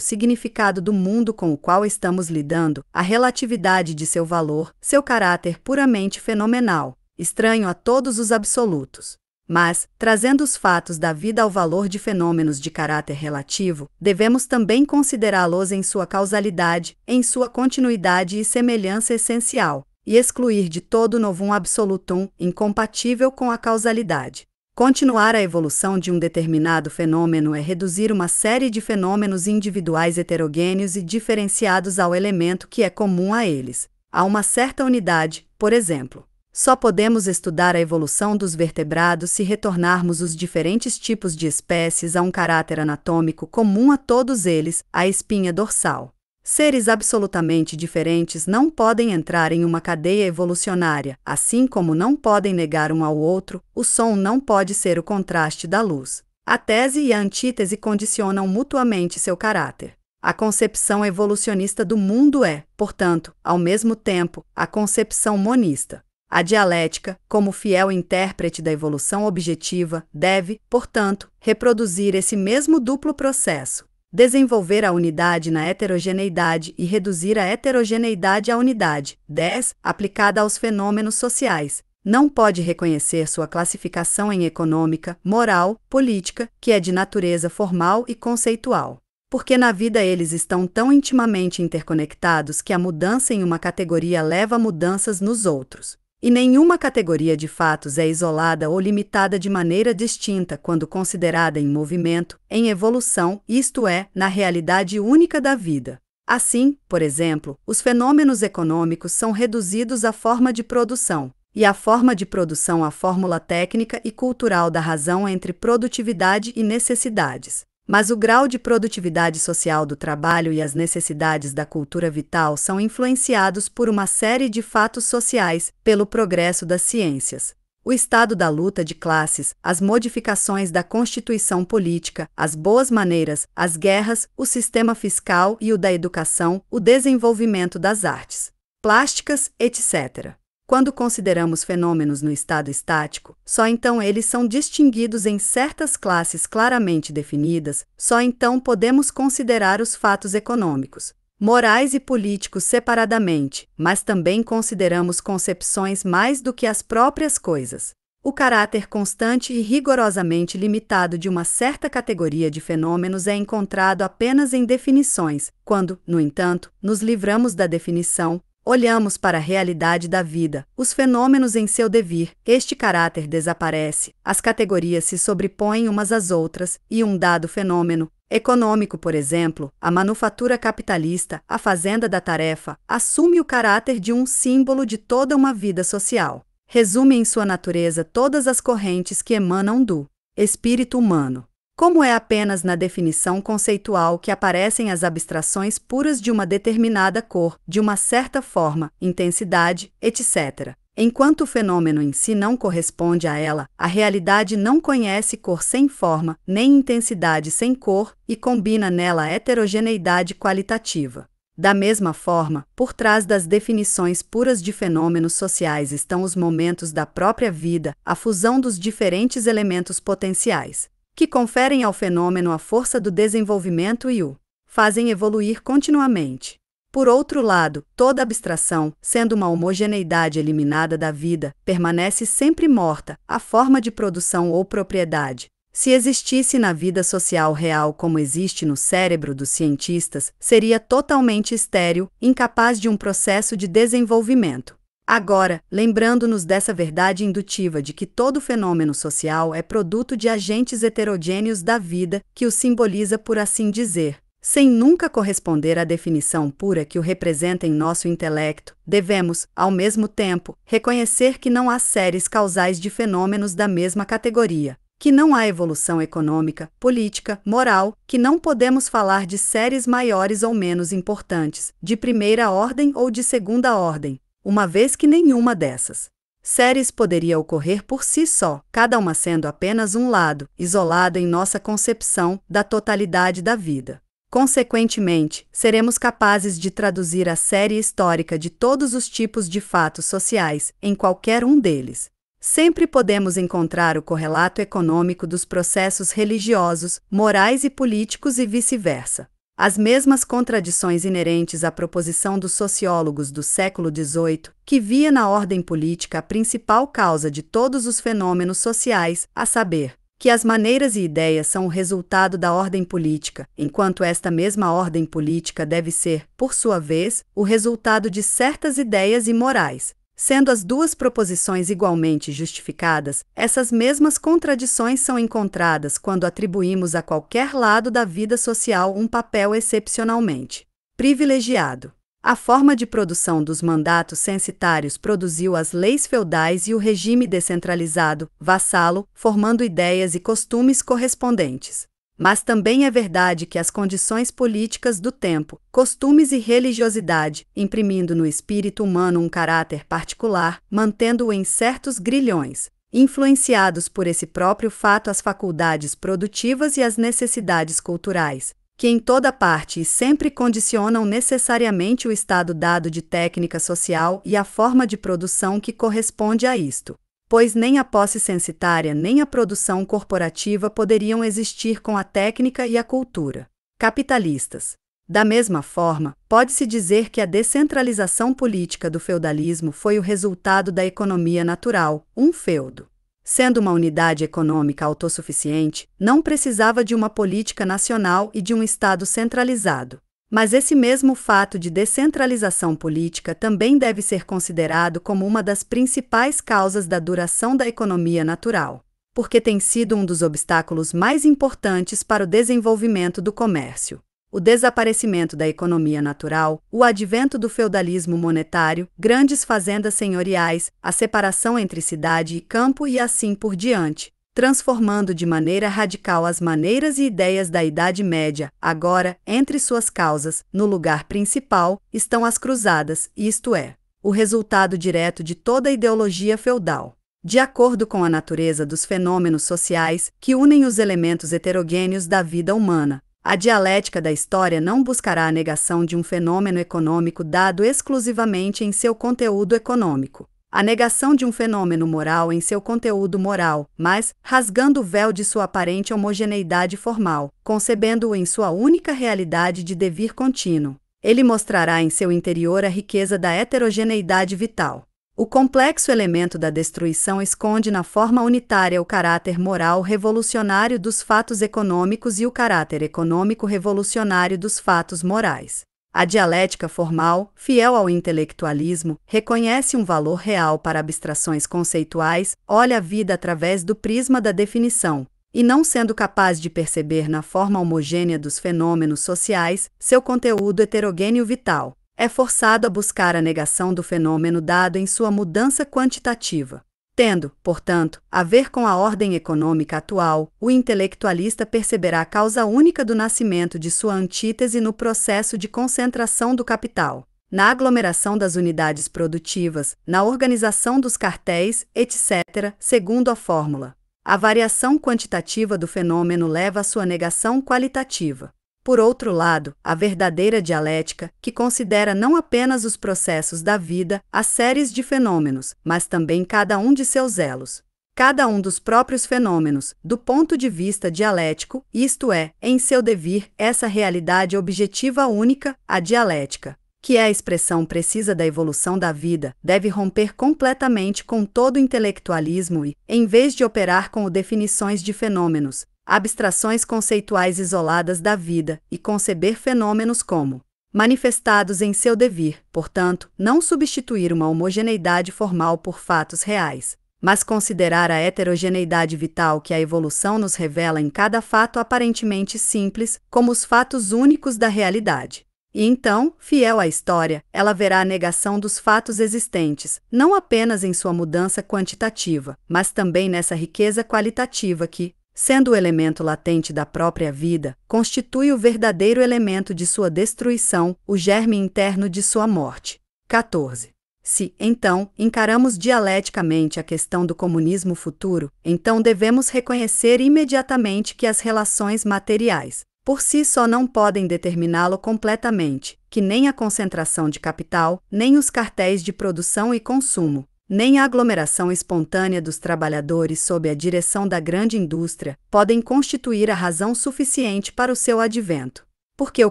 significado do mundo com o qual estamos lidando, a relatividade de seu valor, seu caráter puramente fenomenal, estranho a todos os absolutos. Mas, trazendo os fatos da vida ao valor de fenômenos de caráter relativo, devemos também considerá-los em sua causalidade, em sua continuidade e semelhança essencial, e excluir de todo novum absolutum incompatível com a causalidade. Continuar a evolução de um determinado fenômeno é reduzir uma série de fenômenos individuais heterogêneos e diferenciados ao elemento que é comum a eles, a uma certa unidade, por exemplo. Só podemos estudar a evolução dos vertebrados se retornarmos os diferentes tipos de espécies a um caráter anatômico comum a todos eles, a espinha dorsal. Seres absolutamente diferentes não podem entrar em uma cadeia evolucionária, assim como não podem negar um ao outro, o som não pode ser o contraste da luz. A tese e a antítese condicionam mutuamente seu caráter. A concepção evolucionista do mundo é, portanto, ao mesmo tempo, a concepção monista. A dialética, como fiel intérprete da evolução objetiva, deve, portanto, reproduzir esse mesmo duplo processo, desenvolver a unidade na heterogeneidade e reduzir a heterogeneidade à unidade, 10, aplicada aos fenômenos sociais. Não pode reconhecer sua classificação em econômica, moral, política, que é de natureza formal e conceitual. Porque na vida eles estão tão intimamente interconectados que a mudança em uma categoria leva a mudanças nos outros. E nenhuma categoria de fatos é isolada ou limitada de maneira distinta quando considerada em movimento, em evolução, isto é, na realidade única da vida. Assim, por exemplo, os fenômenos econômicos são reduzidos à forma de produção, e a forma de produção à fórmula técnica e cultural da razão entre produtividade e necessidades. Mas o grau de produtividade social do trabalho e as necessidades da cultura vital são influenciados por uma série de fatos sociais, pelo progresso das ciências. O estado da luta de classes, as modificações da constituição política, as boas maneiras, as guerras, o sistema fiscal e o da educação, o desenvolvimento das artes plásticas, etc. Quando consideramos fenômenos no estado estático, só então eles são distinguidos em certas classes claramente definidas, só então podemos considerar os fatos econômicos, morais e políticos separadamente, mas também consideramos concepções mais do que as próprias coisas. O caráter constante e rigorosamente limitado de uma certa categoria de fenômenos é encontrado apenas em definições, quando, no entanto, nos livramos da definição, olhamos para a realidade da vida, os fenômenos em seu devir, este caráter desaparece, as categorias se sobrepõem umas às outras, e um dado fenômeno, econômico por exemplo, a manufatura capitalista, a fazenda da tarefa, assume o caráter de um símbolo de toda uma vida social. Resume em sua natureza todas as correntes que emanam do espírito humano. Como é apenas na definição conceitual que aparecem as abstrações puras de uma determinada cor, de uma certa forma, intensidade, etc. Enquanto o fenômeno em si não corresponde a ela, a realidade não conhece cor sem forma, nem intensidade sem cor, e combina nela a heterogeneidade qualitativa. Da mesma forma, por trás das definições puras de fenômenos sociais estão os momentos da própria vida, a fusão dos diferentes elementos potenciais, que conferem ao fenômeno a força do desenvolvimento e o fazem evoluir continuamente. Por outro lado, toda abstração, sendo uma homogeneidade eliminada da vida, permanece sempre morta, a forma de produção ou propriedade. Se existisse na vida social real como existe no cérebro dos cientistas, seria totalmente estéril, incapaz de um processo de desenvolvimento. Agora, lembrando-nos dessa verdade indutiva de que todo fenômeno social é produto de agentes heterogêneos da vida, que o simboliza por assim dizer, sem nunca corresponder à definição pura que o representa em nosso intelecto, devemos, ao mesmo tempo, reconhecer que não há séries causais de fenômenos da mesma categoria, que não há evolução econômica, política, moral, que não podemos falar de séries maiores ou menos importantes, de primeira ordem ou de segunda ordem, uma vez que nenhuma dessas séries poderia ocorrer por si só, cada uma sendo apenas um lado, isolado em nossa concepção da totalidade da vida. Consequentemente, seremos capazes de traduzir a série histórica de todos os tipos de fatos sociais em qualquer um deles. Sempre podemos encontrar o correlato econômico dos processos religiosos, morais e políticos e vice-versa. As mesmas contradições inerentes à proposição dos sociólogos do século XVIII, que via na ordem política a principal causa de todos os fenômenos sociais, a saber, que as maneiras e ideias são o resultado da ordem política, enquanto esta mesma ordem política deve ser, por sua vez, o resultado de certas ideias e morais. Sendo as duas proposições igualmente justificadas, essas mesmas contradições são encontradas quando atribuímos a qualquer lado da vida social um papel excepcionalmente privilegiado. A forma de produção dos mandatos censitários produziu as leis feudais e o regime descentralizado, vassalo, formando ideias e costumes correspondentes. Mas também é verdade que as condições políticas do tempo, costumes e religiosidade, imprimindo no espírito humano um caráter particular, mantendo-o em certos grilhões, influenciados por esse próprio fato as faculdades produtivas e as necessidades culturais, que em toda parte e sempre condicionam necessariamente o estado dado de técnica social e a forma de produção que corresponde a isto. Pois nem a posse censitária nem a produção corporativa poderiam existir com a técnica e a cultura capitalistas. Da mesma forma, pode-se dizer que a descentralização política do feudalismo foi o resultado da economia natural, um feudo. Sendo uma unidade econômica autossuficiente, não precisava de uma política nacional e de um Estado centralizado. Mas esse mesmo fato de descentralização política também deve ser considerado como uma das principais causas da duração da economia natural, porque tem sido um dos obstáculos mais importantes para o desenvolvimento do comércio. O desaparecimento da economia natural, o advento do feudalismo monetário, grandes fazendas senhoriais, a separação entre cidade e campo e assim por diante, transformando de maneira radical as maneiras e ideias da Idade Média. Agora, entre suas causas, no lugar principal, estão as cruzadas, isto é, o resultado direto de toda a ideologia feudal. De acordo com a natureza dos fenômenos sociais, que unem os elementos heterogêneos da vida humana, a dialética da história não buscará a negação de um fenômeno econômico dado exclusivamente em seu conteúdo econômico, a negação de um fenômeno moral em seu conteúdo moral, mas, rasgando o véu de sua aparente homogeneidade formal, concebendo-o em sua única realidade de devir contínuo, ele mostrará em seu interior a riqueza da heterogeneidade vital. O complexo elemento da destruição esconde na forma unitária o caráter moral revolucionário dos fatos econômicos e o caráter econômico revolucionário dos fatos morais. A dialética formal, fiel ao intelectualismo, reconhece um valor real para abstrações conceituais, olha a vida através do prisma da definição, e não sendo capaz de perceber na forma homogênea dos fenômenos sociais seu conteúdo heterogêneo vital, é forçado a buscar a negação do fenômeno dado em sua mudança quantitativa. Tendo, portanto, a ver com a ordem econômica atual, o intelectualista perceberá a causa única do nascimento de sua antítese no processo de concentração do capital, na aglomeração das unidades produtivas, na organização dos cartéis, etc., segundo a fórmula. A variação quantitativa do fenômeno leva à sua negação qualitativa. Por outro lado, a verdadeira dialética, que considera não apenas os processos da vida, as séries de fenômenos, mas também cada um de seus elos. Cada um dos próprios fenômenos, do ponto de vista dialético, isto é, em seu devir, essa realidade objetiva única, a dialética, que é a expressão precisa da evolução da vida, deve romper completamente com todo o intelectualismo e, em vez de operar com definições de fenômenos, abstrações conceituais isoladas da vida, e conceber fenômenos como manifestados em seu devir, portanto, não substituir uma homogeneidade formal por fatos reais, mas considerar a heterogeneidade vital que a evolução nos revela em cada fato aparentemente simples, como os fatos únicos da realidade. E então, fiel à história, ela verá a negação dos fatos existentes, não apenas em sua mudança quantitativa, mas também nessa riqueza qualitativa que, sendo o elemento latente da própria vida, constitui o verdadeiro elemento de sua destruição, o germe interno de sua morte. 14. Se, então, encaramos dialeticamente a questão do comunismo futuro, então devemos reconhecer imediatamente que as relações materiais, por si só não podem determiná-lo completamente, que nem a concentração de capital, nem os cartéis de produção e consumo, nem a aglomeração espontânea dos trabalhadores sob a direção da grande indústria, podem constituir a razão suficiente para o seu advento. Porque o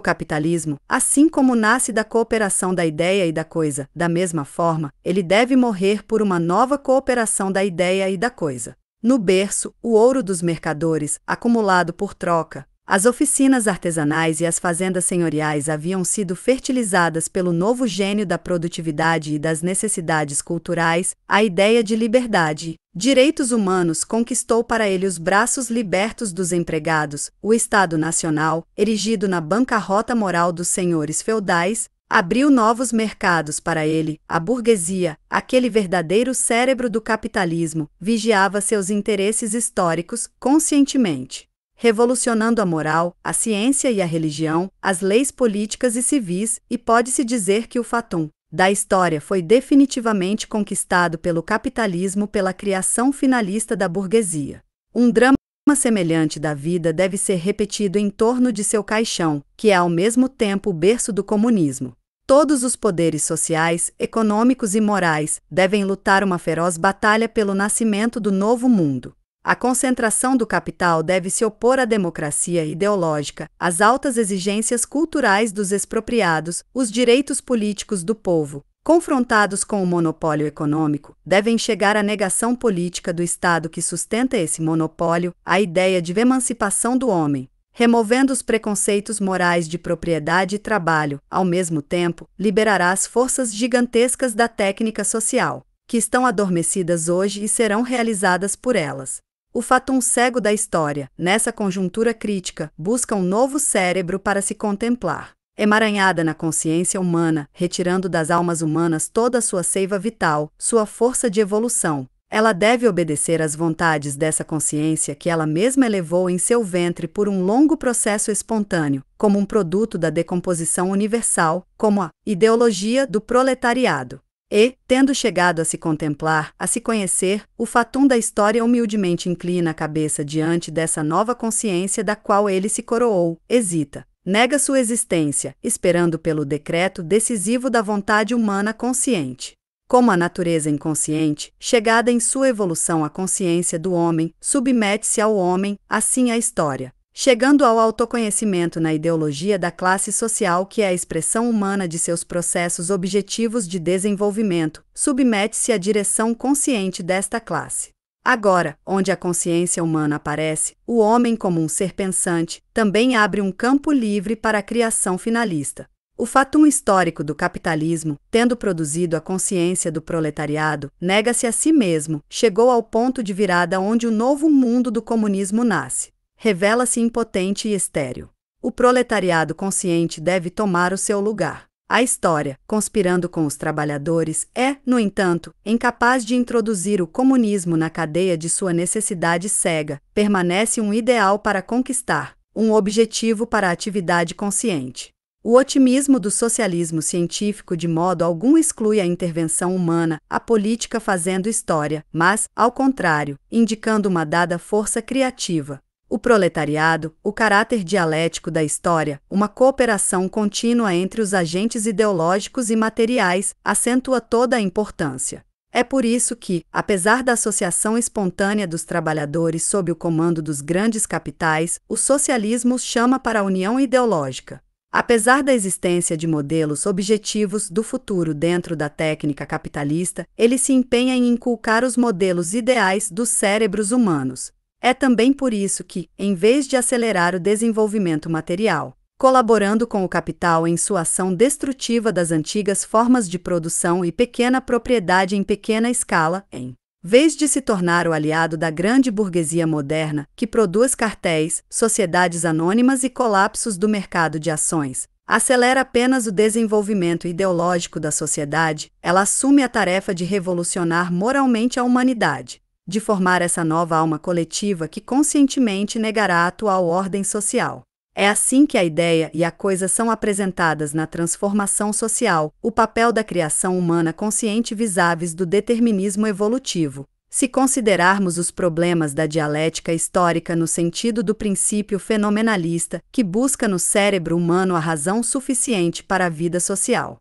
capitalismo, assim como nasce da cooperação da ideia e da coisa, da mesma forma, ele deve morrer por uma nova cooperação da ideia e da coisa. No berço, o ouro dos mercadores, acumulado por troca, as oficinas artesanais e as fazendas senhoriais haviam sido fertilizadas pelo novo gênio da produtividade e das necessidades culturais, a ideia de liberdade, direitos humanos conquistou para ele os braços libertos dos empregados, o Estado Nacional, erigido na bancarrota moral dos senhores feudais, abriu novos mercados para ele, a burguesia, aquele verdadeiro cérebro do capitalismo, vigiava seus interesses históricos conscientemente, revolucionando a moral, a ciência e a religião, as leis políticas e civis, e pode-se dizer que o fatum da história foi definitivamente conquistado pelo capitalismo pela criação finalista da burguesia. Um drama semelhante da vida deve ser repetido em torno de seu caixão, que é ao mesmo tempo o berço do comunismo. Todos os poderes sociais, econômicos e morais devem lutar uma feroz batalha pelo nascimento do novo mundo. A concentração do capital deve se opor à democracia ideológica, às altas exigências culturais dos expropriados, os direitos políticos do povo. Confrontados com o monopólio econômico, devem chegar à negação política do Estado que sustenta esse monopólio, à ideia de emancipação do homem, removendo os preconceitos morais de propriedade e trabalho, ao mesmo tempo, liberará as forças gigantescas da técnica social, que estão adormecidas hoje e serão realizadas por elas. O fatum cego da história, nessa conjuntura crítica, busca um novo cérebro para se contemplar. Emaranhada na consciência humana, retirando das almas humanas toda a sua seiva vital, sua força de evolução, ela deve obedecer às vontades dessa consciência que ela mesma elevou em seu ventre por um longo processo espontâneo, como um produto da decomposição universal, como a ideologia do proletariado. E, tendo chegado a se contemplar, a se conhecer, o fatum da história humildemente inclina a cabeça diante dessa nova consciência da qual ele se coroou, hesita, nega sua existência, esperando pelo decreto decisivo da vontade humana consciente. Como a natureza inconsciente, chegada em sua evolução à consciência do homem, submete-se ao homem, assim a história. Chegando ao autoconhecimento na ideologia da classe social que é a expressão humana de seus processos objetivos de desenvolvimento, submete-se à direção consciente desta classe. Agora, onde a consciência humana aparece, o homem como um ser pensante, também abre um campo livre para a criação finalista. O fatum histórico do capitalismo, tendo produzido a consciência do proletariado, nega-se a si mesmo, chegou ao ponto de virada onde o novo mundo do comunismo nasce. Revela-se impotente e estéril. O proletariado consciente deve tomar o seu lugar. A história, conspirando com os trabalhadores, é, no entanto, incapaz de introduzir o comunismo na cadeia de sua necessidade cega, permanece um ideal para conquistar, um objetivo para a atividade consciente. O otimismo do socialismo científico de modo algum exclui a intervenção humana, a política fazendo história, mas, ao contrário, indicando uma dada força criativa. O proletariado, o caráter dialético da história, uma cooperação contínua entre os agentes ideológicos e materiais, acentua toda a importância. É por isso que, apesar da associação espontânea dos trabalhadores sob o comando dos grandes capitais, o socialismo os chama para a união ideológica. Apesar da existência de modelos objetivos do futuro dentro da técnica capitalista, ele se empenha em inculcar os modelos ideais dos cérebros humanos. É também por isso que, em vez de acelerar o desenvolvimento material, colaborando com o capital em sua ação destrutiva das antigas formas de produção e pequena propriedade em pequena escala, em vez de se tornar o aliado da grande burguesia moderna, que produz cartéis, sociedades anônimas e colapsos do mercado de ações, acelera apenas o desenvolvimento ideológico da sociedade, ela assume a tarefa de revolucionar moralmente a humanidade, de formar essa nova alma coletiva que conscientemente negará a atual ordem social. É assim que a ideia e a coisa são apresentadas na transformação social, o papel da criação humana consciente vis-à-vis do determinismo evolutivo. Se considerarmos os problemas da dialética histórica no sentido do princípio fenomenalista, que busca no cérebro humano a razão suficiente para a vida social,